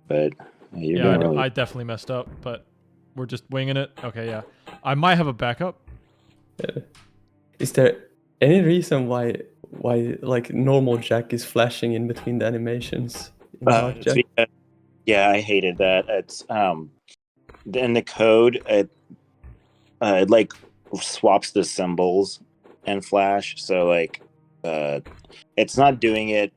but you're Yeah, doing really. I definitely messed up, but we're just winging it. Okay, yeah. I might have a backup. Is there any reason why like normal Jack is flashing in between the animations? In Dark Jack? Yeah, I hated that. It's in the code it like swaps the symbols in Flash, so like it's not doing it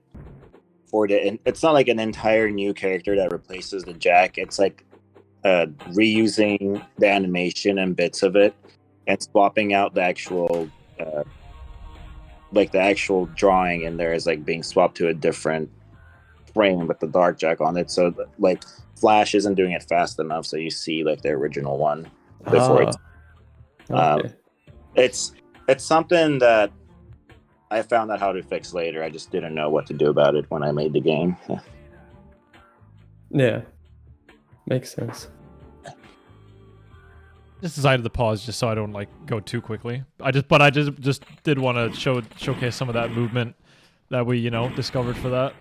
for it's not like an entire new character that replaces the Jack. It's like reusing the animation and bits of it and swapping out the actual like the actual drawing in there is like being swapped to a different frame with the Dark Jack on it, so like Flash isn't doing it fast enough, so you see like the original one before it's Okay. it's something that I found out how to fix later. I just didn't know what to do about it when I made the game. Yeah, makes sense. Just decided to pause just so I don't like go too quickly. I just did want to showcase some of that movement that we discovered for that.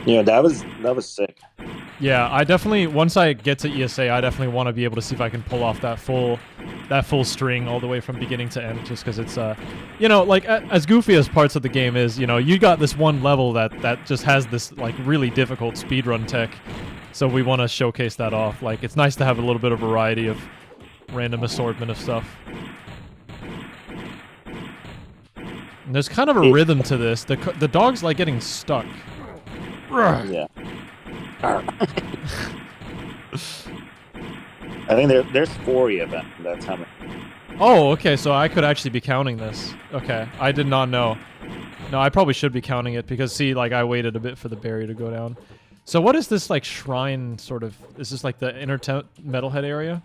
Yeah, that was sick. Yeah, I definitely once I get to ESA, I definitely want to be able to see if I can pull off that full string all the way from beginning to end. Just because it's like as goofy as parts of the game is, you got this one level that just has this like really difficult speedrun tech, So we want to showcase that off. Like, it's nice to have a little bit of variety of random assortment of stuff. And there's kind of a rhythm to this. The dog's like getting stuck. Yeah. I think there's 40 of them. That's how many. Oh, okay, so I could actually be counting this. Okay, I did not know. No, I probably should be counting it because, see, like, I waited a bit for the barrier to go down. So what is this, like, shrine sort of... Is this, like, the inner metalhead area?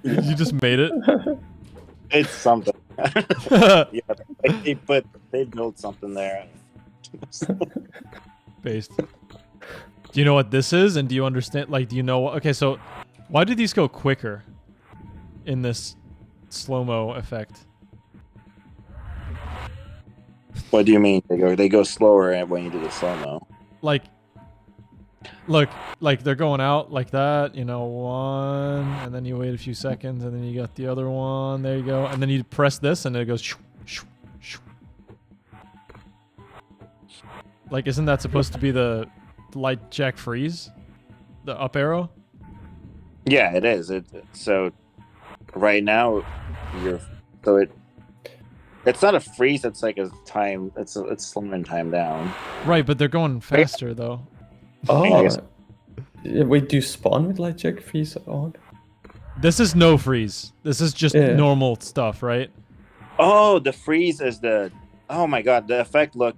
You just made it? It's something. Yeah, they built something there. Based. Do you know what this is? And do you understand? Like, do you know? Okay, so why do these go quicker in this slow-mo effect? What do you mean? They go slower when you do the slow-mo. Like, look, like they're going out like that, you know, one, and then you wait a few seconds, and then you got the other one. There you go, and then you press this, and it goes. Shoo, shoo, shoo. Like, isn't that supposed to be the light jack freeze? The up arrow? Yeah, it is. So right now it's not a freeze. It's like a time. It's slowing time down. Right, but they're going faster though. Oh, yeah, wait, do you spawn with light jack freeze on? This is no freeze. This is just normal stuff, right? Oh, the freeze is the. Oh my god, the effect look.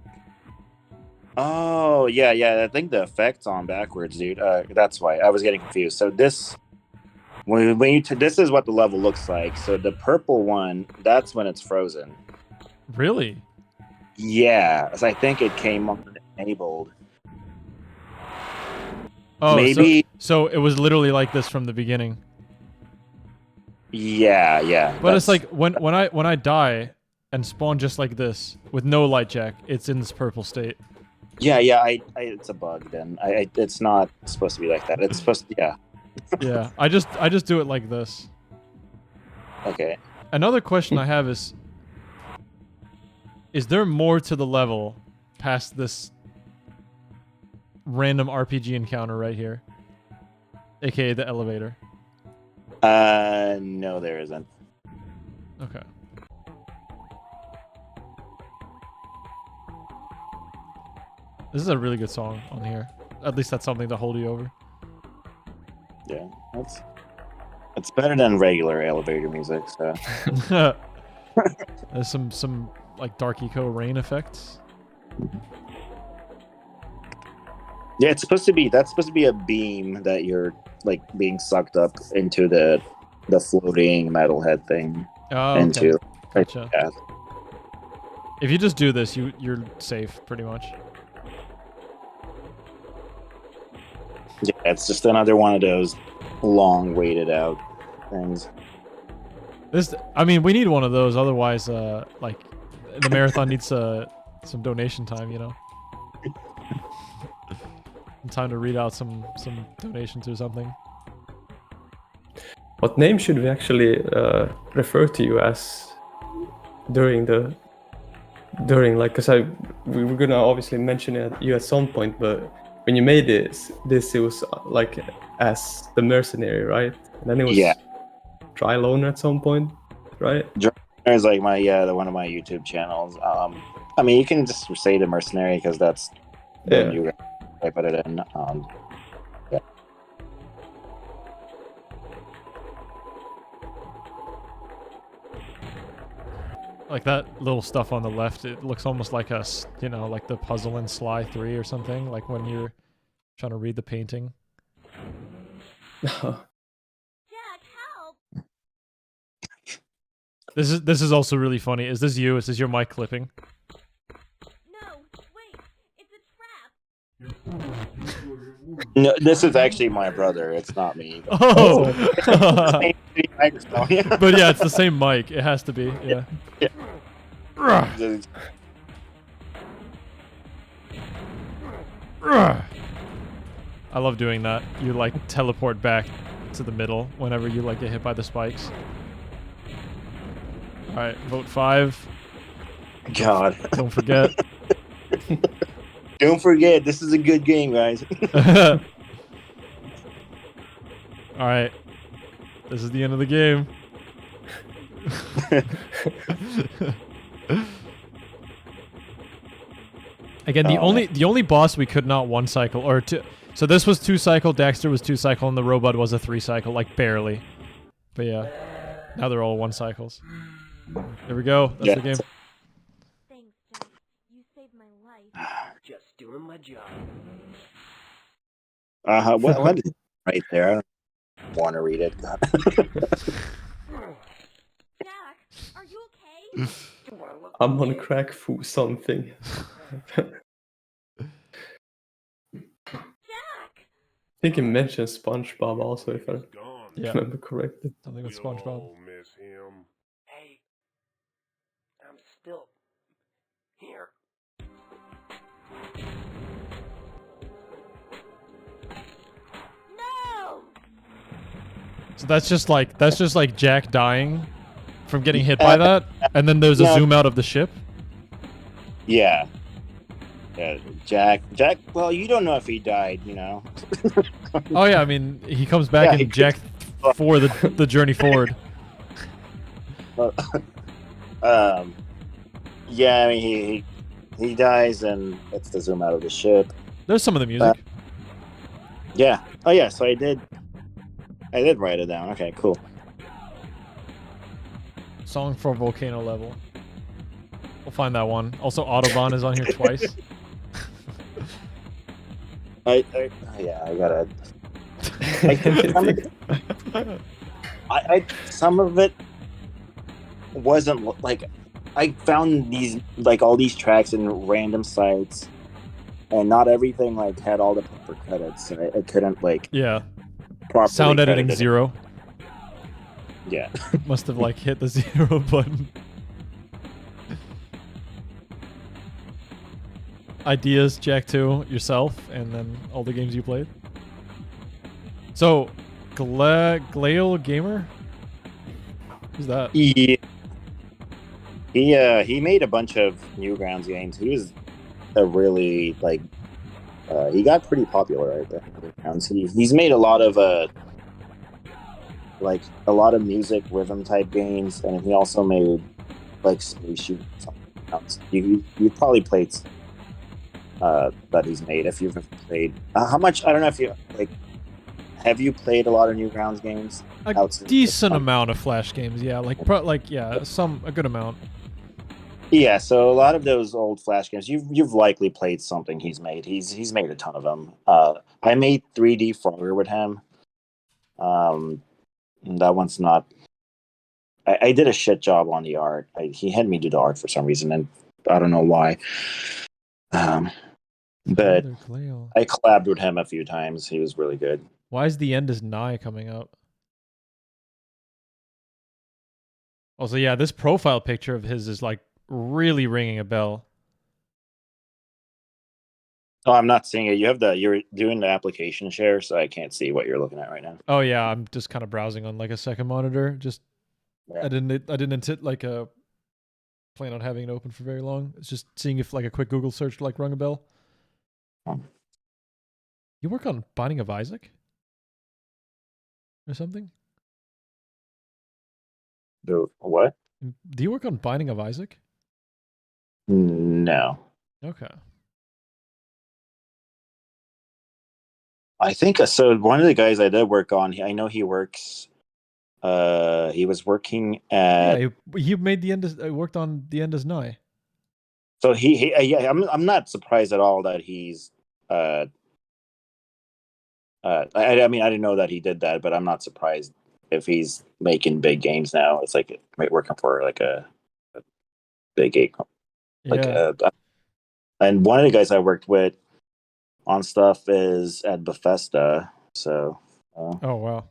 Oh yeah. I think the effect's on backwards, dude. That's why I was getting confused. So this, when you this is what the level looks like. So the purple one, that's when it's frozen. Really? Yeah, so I think it came on enabled. Oh, maybe. So it was literally like this from the beginning. Yeah. But it's like when I die and spawn just like this with no light jack, it's in this purple state. Yeah. It's a bug. Then it's not supposed to be like that. It's supposed to. Yeah. Yeah. I just do it like this. Okay. Another question I have is there more to the level past this random RPG encounter right here, aka the elevator? No, there isn't. Okay. This is a really good song on here. At least that's something to hold you over. Yeah, it's better than regular elevator music. So there's some like dark eco rain effects. Yeah, that's supposed to be a beam that you're like being sucked up into the floating metalhead thing. Oh, into. Okay. Gotcha. Yeah. If you just do this, you're safe pretty much. Yeah, it's just another one of those long waited out things. I mean, we need one of those. Otherwise, like the marathon needs some donation time, you know. Time to read out some donations or something. What name should we actually refer to you as during like, because we were gonna obviously mention you at some point, but when you made this it was like as the mercenary, right? And then it was DryLoner at some point, right? DryLoner is like the one of my YouTube channels. I mean, you can just say the mercenary because that's when I put it in. Yeah. Like that little stuff on the left, it looks almost like like the puzzle in Sly 3 or something, like when you're trying to read the painting. Jack, help! This is also really funny. Is this you? Is this your mic clipping? No, wait, it's a trap. No, this is actually my brother. It's not me. Oh! Microphone. But yeah, it's the same mic. It has to be. Yeah. I love doing that. You like teleport back to the middle whenever you like get hit by the spikes. All right, vote 5. God. Don't forget. Don't forget, this is a good game, guys. All right, this is the end of the game. Again, the Oh, only boss we could not one cycle or two. So this was 2 cycle, Dexter was 2 cycle, and the robot was a 3 cycle, like barely. But yeah, now they're all 1 cycles. There we go. That's Yeah. the game. Thanks, Jack. You saved my life. Just doing my job. What is right there? I don't want to read it. Jack, are you okay? Do I look I'm on okay? crack for something. Jack! I think he mentioned SpongeBob also, if I Gone. Yeah, remember correctly. something with We'll SpongeBob. all miss him. Hey, I'm still here. No! So that's just like Jack dying from getting hit by that, and then there's a No. zoom out of the ship. Yeah. Yeah, Jack. Well, you don't know if he died, you know. Oh yeah, I mean he comes back Yeah, he and Jack for the journey forward. Yeah, I mean he dies and it's the zoom out of the ship. There's some of the music. Yeah. Oh yeah. So I did write it down. Okay, cool. Song for volcano level. We'll find that one. Also, Autobahn is on here twice. I gotta. Some of it wasn't like I found these like all these tracks in random sites, and not everything like had all the proper credits. So I couldn't like Yeah. properly Sound editing credit it. 0. Yeah. Must have like hit the 0 button. Ideas, Jack 2, yourself, and then all the games you played. So, Glail Gamer? Who's that? He made a bunch of Newgrounds games. He was a really like he got pretty popular right there. He's made a lot of music rhythm type games, and he also made like space shoot something else. You probably played that he's made if you've ever played. How much? I don't know if you like. Have you played a lot of Newgrounds games? A outside- decent amount of Flash games, yeah. Like, a good amount. Yeah, so a lot of those old Flash games, you've likely played something he's made. He's made a ton of them. I made 3D Frogger with him. That one's not. I did a shit job on the art. He had me do the art for some reason, and I don't know why. But Another Glail. I collabed with him a few times. He was really good. Why is The End Is Nigh coming up? Also, yeah, this profile picture of his is like really ringing a bell. Oh, I'm not seeing it. You're doing the application share, so I can't see what you're looking at right now. Oh yeah, I'm just kind of browsing on like a second monitor. Just Yeah. I didn't plan on having it open for very long. It's just seeing if like a quick Google search like rung a bell. You work on Binding of Isaac or something? The what? Do you work on Binding of Isaac? No. Okay. I think so. One of the guys I did work on, I know he works. He was working at. Yeah, you made the end. Worked on The End Is Nigh. So yeah. I'm not surprised at all that he's. I mean, I didn't know that he did that, but I'm not surprised if he's making big games now. It's like working for like a big game, like Yeah. and one of the guys I worked with on stuff is at Bethesda. So. Oh wow.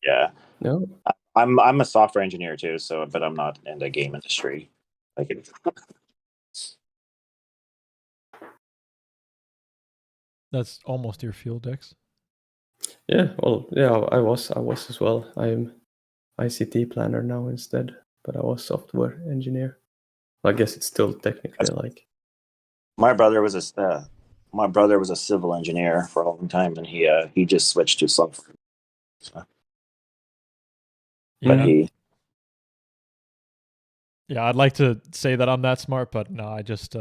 Yeah. No. I'm a software engineer too, so but I'm not in the game industry. Like That's almost your field, Dex. Yeah, well, yeah, I was as well. I'm ICT planner now instead, but I was software engineer. I guess it's still technically like My brother was a civil engineer for a long time, and he just switched to software. So, but Yeah. Yeah, I'd like to say that I'm that smart, but no, I just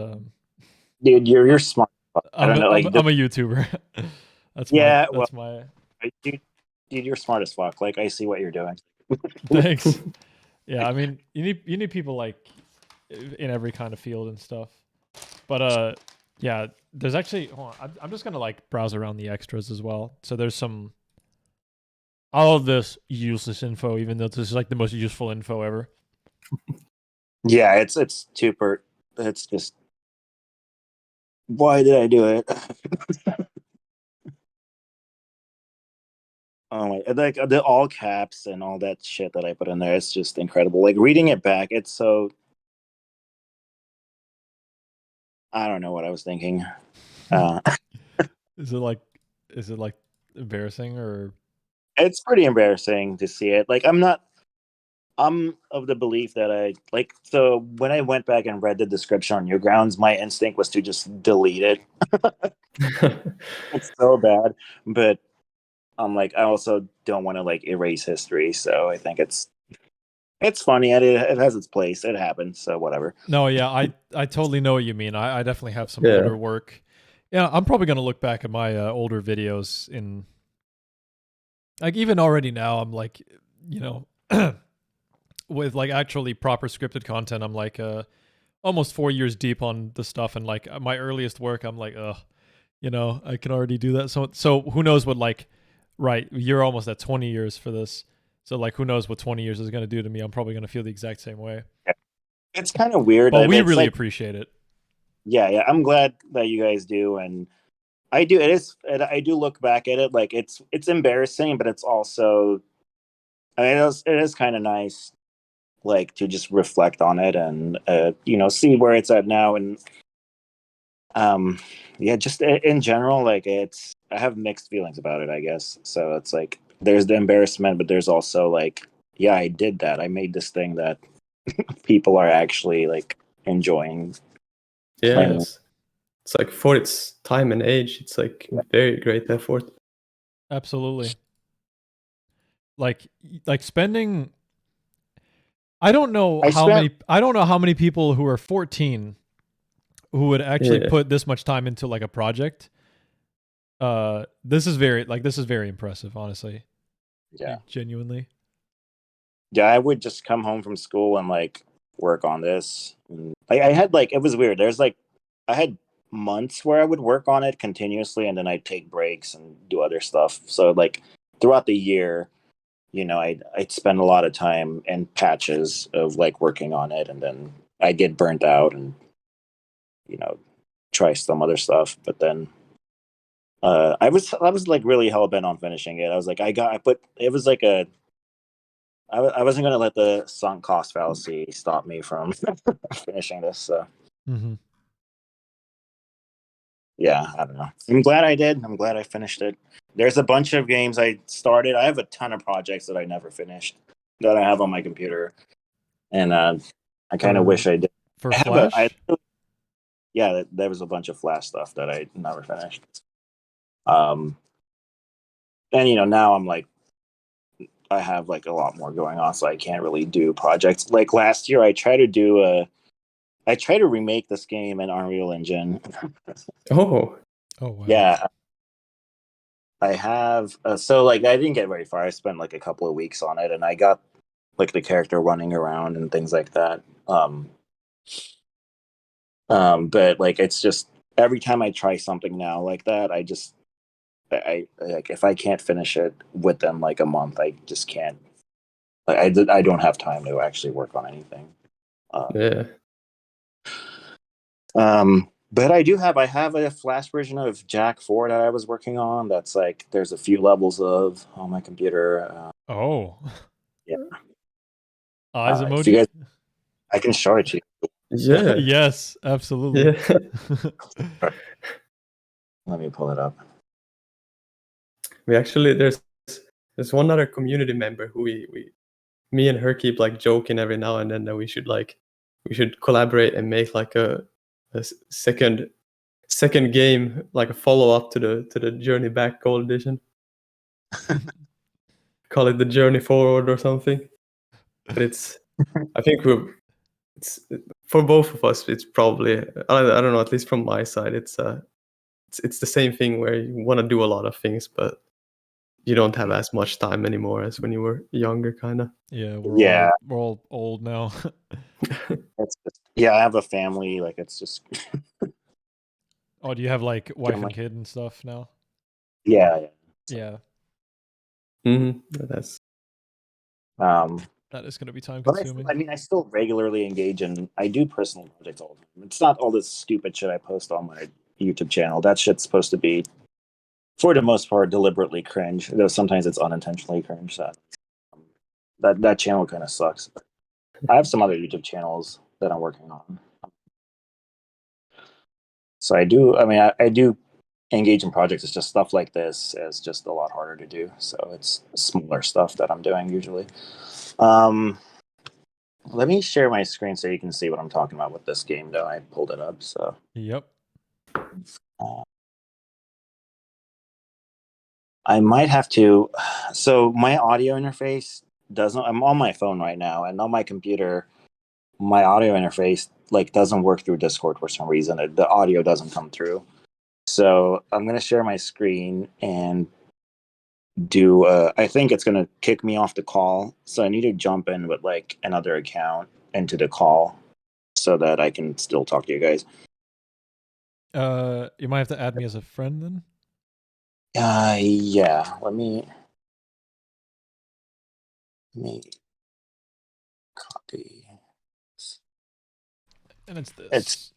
dude, you're smart. I don't know, like I'm a YouTuber. yeah, well, that's my dude, you're smart as fuck. Like I see what you're doing. thanks. Yeah, I mean, you need people like in every kind of field and stuff. But yeah, there's actually hold on, I'm just gonna like browse around the extras as well. So there's some all of this useless info, even though this is like the most useful info ever. Yeah, it's super. It's just why did I do it? Oh my! Like the all caps and all that shit that I put in there. It's just incredible. Like reading it back, it's so. I don't know what I was thinking. Uh, Is it like embarrassing or it's pretty embarrassing to see it. Like I'm of the belief that I like. So when I went back and read the description on Newgrounds, my instinct was to just delete it. It's so bad, but I'm like, I also don't want to like erase history. So I think it's funny. It has its place. It happens. So whatever. no? Yeah, I totally know what you mean. I definitely have some Yeah. older work. Yeah, I'm probably gonna look back at my older videos in like even already now. I'm like, you know, with like actually proper scripted content. I'm like almost 4 years deep on the stuff, and like my earliest work, I'm like, you know, I can already do that. So who knows what like, right? You're almost at 20 years for this. So like, who knows what 20 years is gonna do to me? I'm probably gonna feel the exact same way. It's kind of weird. But we It's really like, appreciate it. yeah. I'm glad that you guys do, and I do. It is. I do look back at it like it's embarrassing, but it's also. I mean, it is kind of nice, like to just reflect on it and see where it's at now, and yeah, just in general, like I have mixed feelings about it, I guess. So it's like there's the embarrassment, but there's also like, yeah, I did that. I made this thing that people are actually like enjoying playing. Yes. It's like for its time and age, it's like very great effort. Absolutely. Like spending. I don't know how many people who are 14 who would actually Yeah. put this much time into like a project. This is very impressive, honestly. Yeah. Genuinely. Yeah, I would just come home from school and like work on this. And, like I had like it was weird. There's like I had months where I would work on it continuously and then I'd take breaks and do other stuff. So like throughout the year, I'd spend a lot of time in patches of like working on it, and then I get burnt out and you know try some other stuff. But then I was like really hell bent on finishing it. I was like I put it was like I wasn't gonna let the sunk cost fallacy stop me from finishing this. So Mm-hmm. yeah, I don't know. I'm glad I did. I'm glad I finished it. There's a bunch of games I started. I have a ton of projects that I never finished that I have on my computer, and I kind of wish I did. For I have Flash. yeah, there was a bunch of Flash stuff that I never finished. Um, and now I'm like, I have like a lot more going on, so I can't really do projects. Like last year, I tried to remake this game in Unreal Engine. Oh. Oh wow. Yeah, I have. So like, I didn't get very far. I spent like a couple of weeks on it, and I got like the character running around and things like that. But like, it's just every time I try something now like that, I like if I can't finish it within like a month, I just can't. Like, I don't have time to actually work on anything. Yeah. But I have a Flash version of Jack 4 that I was working on. That's like there's a few levels of on my computer. Oh. Yeah. Eyes If you emoji. guys, I can show it to you. Yeah. Yes, absolutely. Yeah. Let me pull it up. We actually there's one other community member who me and her keep like joking every now and then that we should collaborate and make like a second second game, like a follow up to the Journey Back Gold Edition. Call it the Journey Forward or something. But I think it's for both of us. It's probably I don't know. At least from my side, it's the same thing where you want to do a lot of things, but you don't have as much time anymore as when you were younger, kind of. Yeah, Yeah. we're all old now. It's just, yeah, I have a family. Like, it's just Oh, do you have like wife and like- kid and stuff now? yeah. Yeah, That's that is going to be time But consuming. I still regularly engage in. I do personal projects all the time. It's not all this stupid shit I post on my YouTube channel. That shit's supposed to be, for the most part, deliberately cringe. Though sometimes it's unintentionally cringe. That channel kind of sucks. But I have some other YouTube channels that I'm working on. So I do. I mean, I do engage in projects. It's just stuff like this is just a lot harder to do. So it's smaller stuff that I'm doing usually. Let me share my screen so you can see what I'm talking about with this game. Though I pulled it up. So Yep. I might have to. So my audio interface doesn't. I'm on my phone right now, and on my computer, my audio interface doesn't work through Discord for some reason. The audio doesn't come through. So I'm gonna share my screen and do. I think it's gonna kick me off the call. So I need to jump in with another account into the call so that I can still talk to you guys. You might have to add me as a friend then. Yeah. Let me copy. And it's this. It's-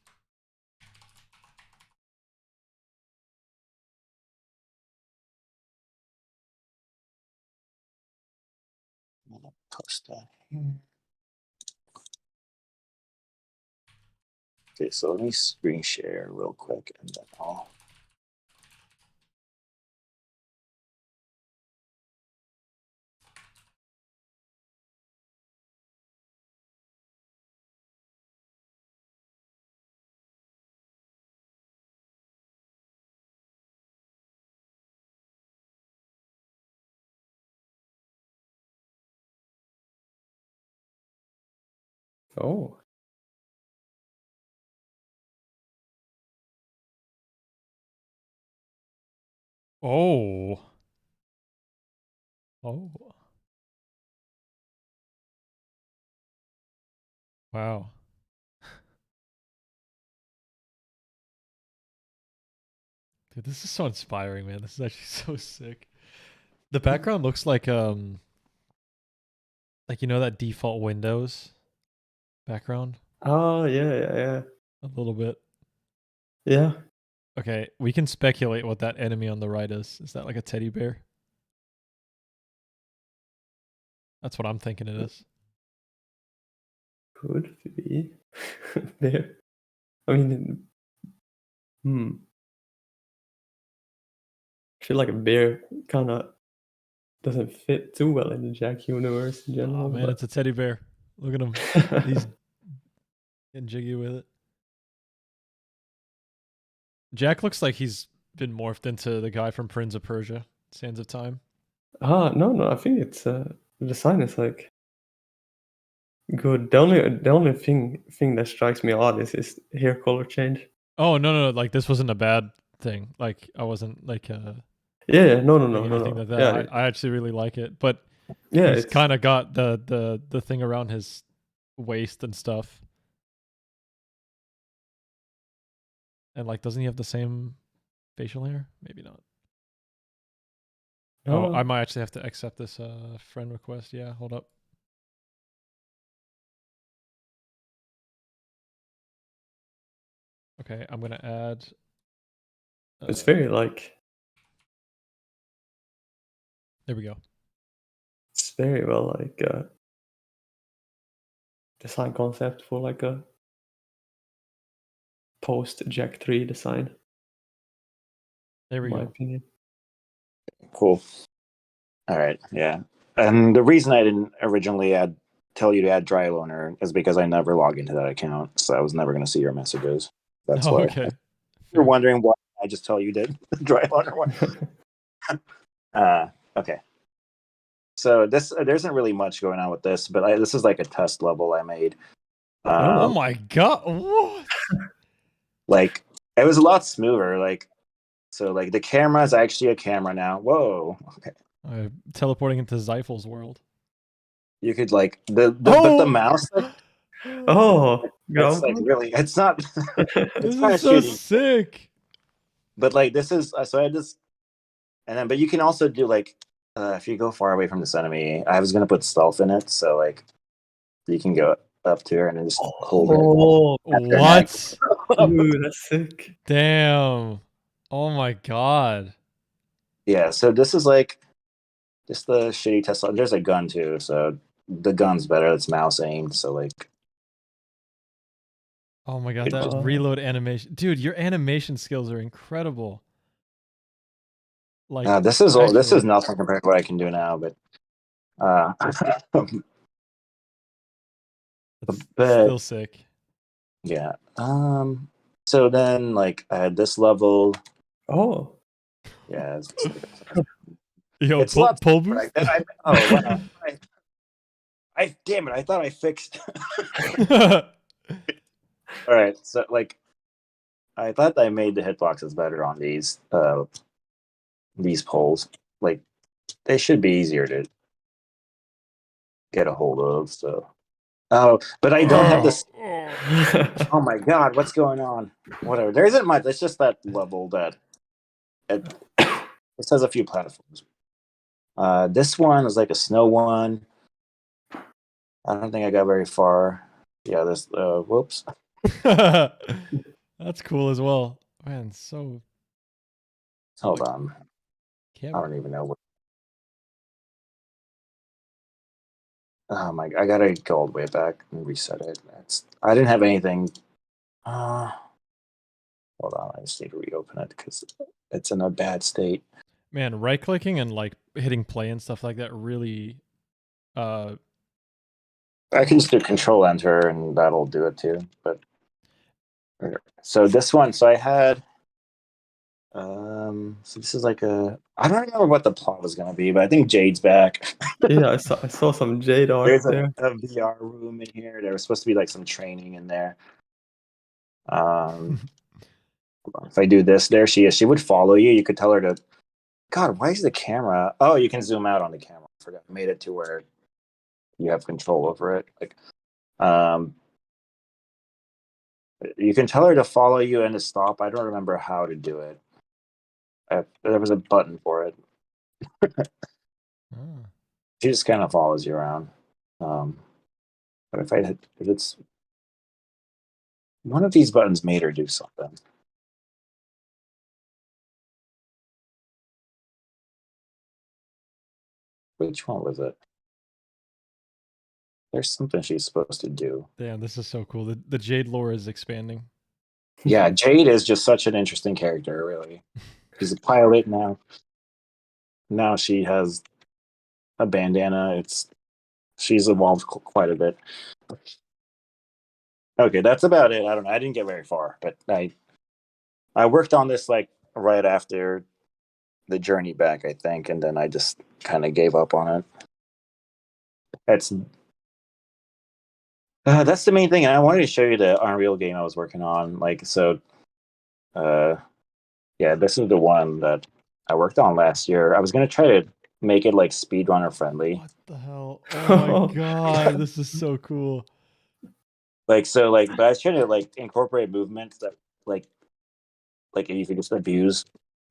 I'm gonna post that here. Okay, so let me screen share real quick and then I'll. oh. Oh. Oh. Wow. Dude, this is so inspiring, man. This is actually so sick. The background looks like you know that default Windows background? Oh yeah. A little bit. Yeah. Okay, we can speculate what that enemy on the right is. Is that like a teddy bear? That's what I'm thinking it is. Could be there. I mean, I feel like a bear kind of doesn't fit too well in the Jack universe in general. Oh man, it's a teddy bear. Look at him. He's getting jiggy with it. Jack looks like he's been morphed into the guy from Prince of Persia, Sands of Time. No. I think it's the design is like good. The only thing that strikes me odd is his hair color change. Oh no! Like this wasn't a bad thing. Like I wasn't like No. anything like that. Yeah, I actually really like it, but yeah, he's kind of got the thing around his waist and stuff. And like, doesn't he have the same facial hair? Maybe not. Oh, I might actually have to accept this friend request. Yeah, hold up. Okay, I'm gonna add. It's very like. There we go. It's very well like design concept for like a post Jack 3 design. There we in my go. opinion. Cool. All right. Yeah. And the reason I didn't originally tell you to add DryLoner is because I never log into that account, so I was never going to see your messages. That's why. Okay. you're wondering why I just tell you did the DryLoner one. Okay. So there isn't really much going on with this, but this is like a test level I made. Oh my god! What? Like it was a lot smoother. Like so, like the camera is actually a camera now. Whoa. Okay. Teleporting into Zyphel's world. You could like but the mouse. Like, Oh, it's like really. It's not. This kind is of so shitty. sick. But like this is so I had this, and then but you can also do like if you go far away from this enemy. I was gonna put stealth in it, so like you can go up to her and then just hold it. Oh, What? dude, that's sick. Damn. Oh my god. Yeah, so this is like just the shitty test. There's a gun too, so the gun's better. It's mouse aimed, so like Oh my god, It that just- reload animation. Dude, your animation skills are incredible. Like this is actually- nothing compared to what I can do now. But it's but- still sick. yeah. So then like I had this level. Oh, Yeah. Yo, It's lots pull Right, boost. oh wow. Damn it! I thought I fixed. All right, so like, I thought I made the hitboxes better on these poles. Like, they should be easier to get a hold of. So, but I don't have this. Oh my god, what's going on? Whatever. There isn't much. It's just that level that it has a few platforms. This one is like a snow one. I don't think I got very far. Yeah, this. Whoops. That's cool as well. Man, so Hold on. I camera. don't even know what. Oh my! I gotta go all the way back and reset it. I didn't have anything. Hold on, I just need to reopen it because it's in a bad state. Man, right clicking and like hitting play and stuff like that really I can just do Control Enter and that'll do it too. But so this one, so I had. So this is like I don't remember what the plot was gonna be, but I think Jade's back. yeah, I saw some Jade art There's there. a VR room in here. There was supposed to be like some training in there. If I do this, there she is. She would follow you. You could tell her to. God, why is the camera? Oh, you can zoom out on the camera. I forgot. Made it to where you have control over it. Like, you can tell her to follow you and to stop. I don't remember how to do it. There was a button for it. Oh. She just kind of follows you around. But if it's one of these buttons made her do something. Which one was it? There's something she's supposed to do. Damn, this is so cool. The Jade lore is expanding. Yeah, Jade is just such an interesting character, really. She's a pilot now. Now she has a bandana. She's evolved quite a bit. Okay, that's about it. I don't know. I didn't get very far, but I worked on this like right after the journey back, I think, and then I just kind of gave up on it. That's the main thing, and I wanted to show you the Unreal game I was working on. Like, so, yeah, this is the one that I worked on last year. I was gonna try to make it like speedrunner friendly. What the hell? Oh my god, this is so cool. But I was trying to like incorporate movements that like you could just abuse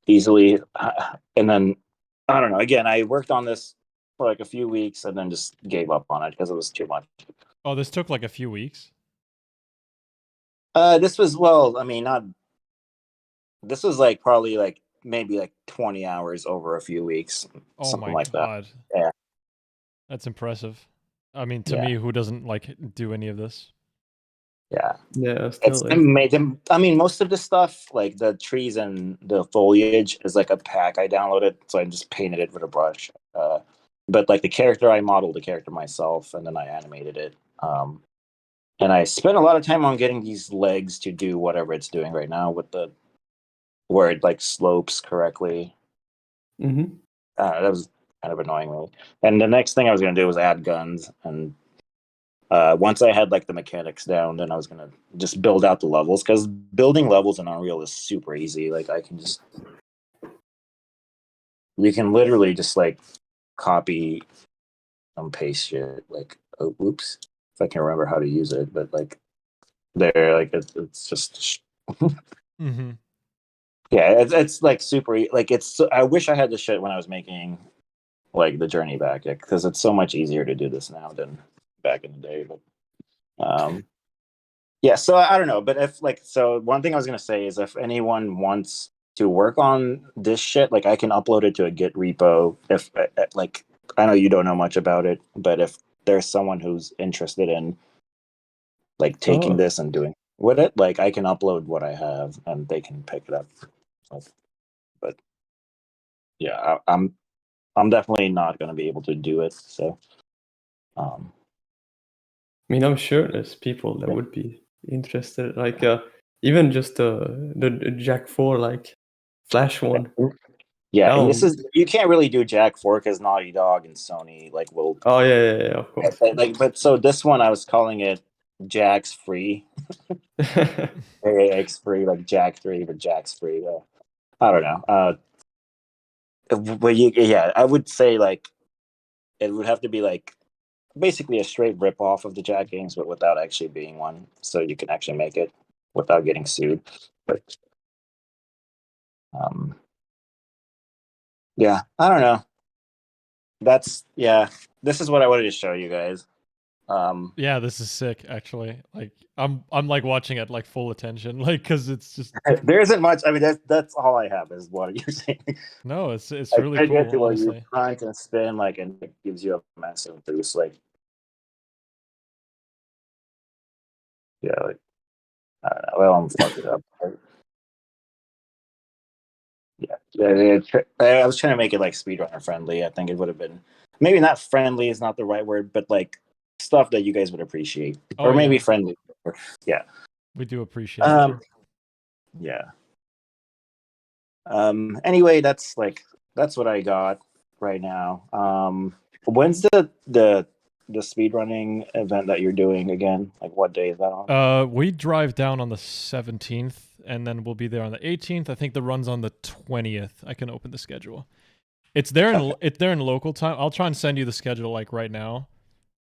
easily, and then I don't know. Again, I worked on this for like a few weeks and then just gave up on it because it was too much. Oh, this took like a few weeks. This was well, I mean, not. This was like probably like maybe like 20 hours over a few weeks, Oh something my like that. god. Yeah. That's impressive. I mean, to Yeah. me, who doesn't like do any of this? Yeah, Yeah, it's still. amazing. I mean, most of the stuff, like the trees and the foliage, is like a pack I downloaded, so I just painted it with a brush. But like the character, I modeled the character myself, and then I animated it. And I spent a lot of time on getting these legs to do whatever it's doing right now with the where it like slopes correctly. Mm-hmm. That was kind of annoying me. And the next thing I was gonna do was add guns, and once I had like the mechanics down, then I was gonna just build out the levels, because building levels in Unreal is super easy. Like you can literally just like copy and paste shit. Like, oh, oops, if I can remember how to use it, but like there, like it's just Mm-hmm. yeah, it's like super. Like it's. I wish I had this shit when I was making like the journey back, because it's so much easier to do this now than back in the day. But yeah, so I don't know, but if like, so one thing I was gonna say is if anyone wants to work on this shit, like I can upload it to a Git repo. If like, I know you don't know much about it, but if there's someone who's interested in like taking Oh, this and doing with it, like I can upload what I have and they can pick it up. Like, but yeah, I'm definitely not gonna be able to do it. So um, I mean, I'm sure there's people that would be interested. Like, even just the Jack 4 like Flash one. yeah, That and this one. is, you can't really do Jack 4 because Naughty Dog and Sony like will Oh yeah, of course. but so this one I was calling it Jack's Free, AAX Free, like Jack 3, but Jack's Free. I don't know. But yeah, I would say like it would have to be like basically a straight rip off of the Jack games, but without actually being one, so you can actually make it without getting sued. But um, yeah, I don't know. Yeah. This is what I wanted to show you guys. Yeah, this is sick. Actually, like I'm like watching it like full attention, like because it's just there isn't much. I mean, that's all I have is what you're saying. no, it's I really try to get to cool, where you're honestly. trying to spin, like, and it gives you a massive boost. Like, yeah, like, I don't know. Well, I'm fucked it up. I was trying to make it like speedrunner friendly. I think it would have been, maybe not friendly is not the right word, but like stuff that you guys would appreciate, Oh or maybe yeah, friendly. Yeah. we do appreciate it. Yeah. Anyway, that's what I got right now. When's the speedrunning event that you're doing again? Like, what day is that on? We drive down on the 17th, and then we'll be there on the 18th. I think the run's on the 20th. I can open the schedule. It's there in Okay. it's there in local time. I'll try and send you the schedule like right now.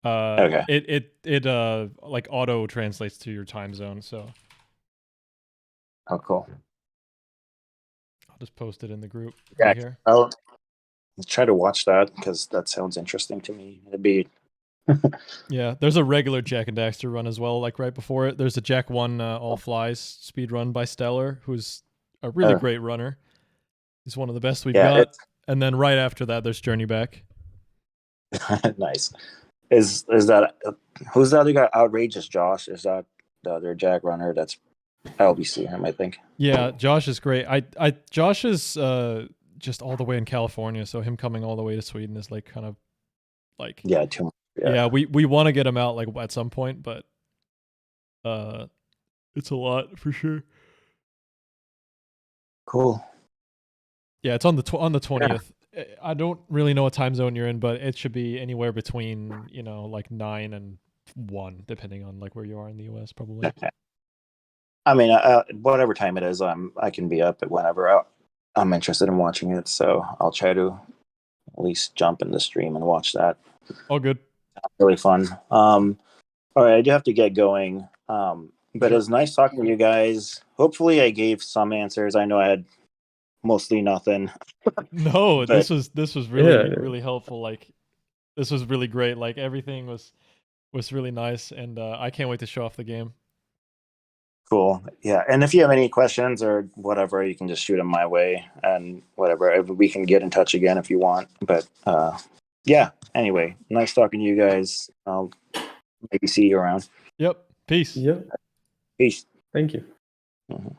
Okay. It like auto translates to your time zone, so Oh, cool. I'll just post it in the group Yeah, right here. I'll try to watch that because that sounds interesting to me. It'd be Yeah, there's a regular Jack and Daxter run as well. Like right before it, there's a Jack 1 All Flies speed run by Stellar, who's a really great runner. He's one of the best we've yeah, got. And then right after that, there's Journey Back. it's nice. Is that who's the other guy? Outrageous Josh? Is that the other Jack runner? That's LBC him, I think. Yeah, Josh is great. Josh is just all the way in California, so him coming all the way to Sweden is like kind of like Yeah, too much. yeah, we want to get him out like at some point, but it's a lot for sure. Cool. Yeah, it's on the 20th. I don't really know what time zone you're in, but it should be anywhere between, like 9 and 1 depending on like where you are in the US probably. Okay. I mean, whatever time it is, I can be up at whenever I'm interested in watching it. So I'll try to at least jump in the stream and watch that. All good. Really fun. All right, I do have to get going. But it was nice talking to you guys. Hopefully, I gave some answers. I know I had mostly nothing. No, But this was really Yeah. really helpful. Like this was really great. Like everything was really nice, and I can't wait to show off the game. cool. Yeah, and if you have any questions or whatever, you can just shoot them my way, and whatever. We can get in touch again if you want. But yeah. Anyway, nice talking to you guys. I'll maybe see you around. Yep. Peace. Yeah. Peace. Thank you. Mhm.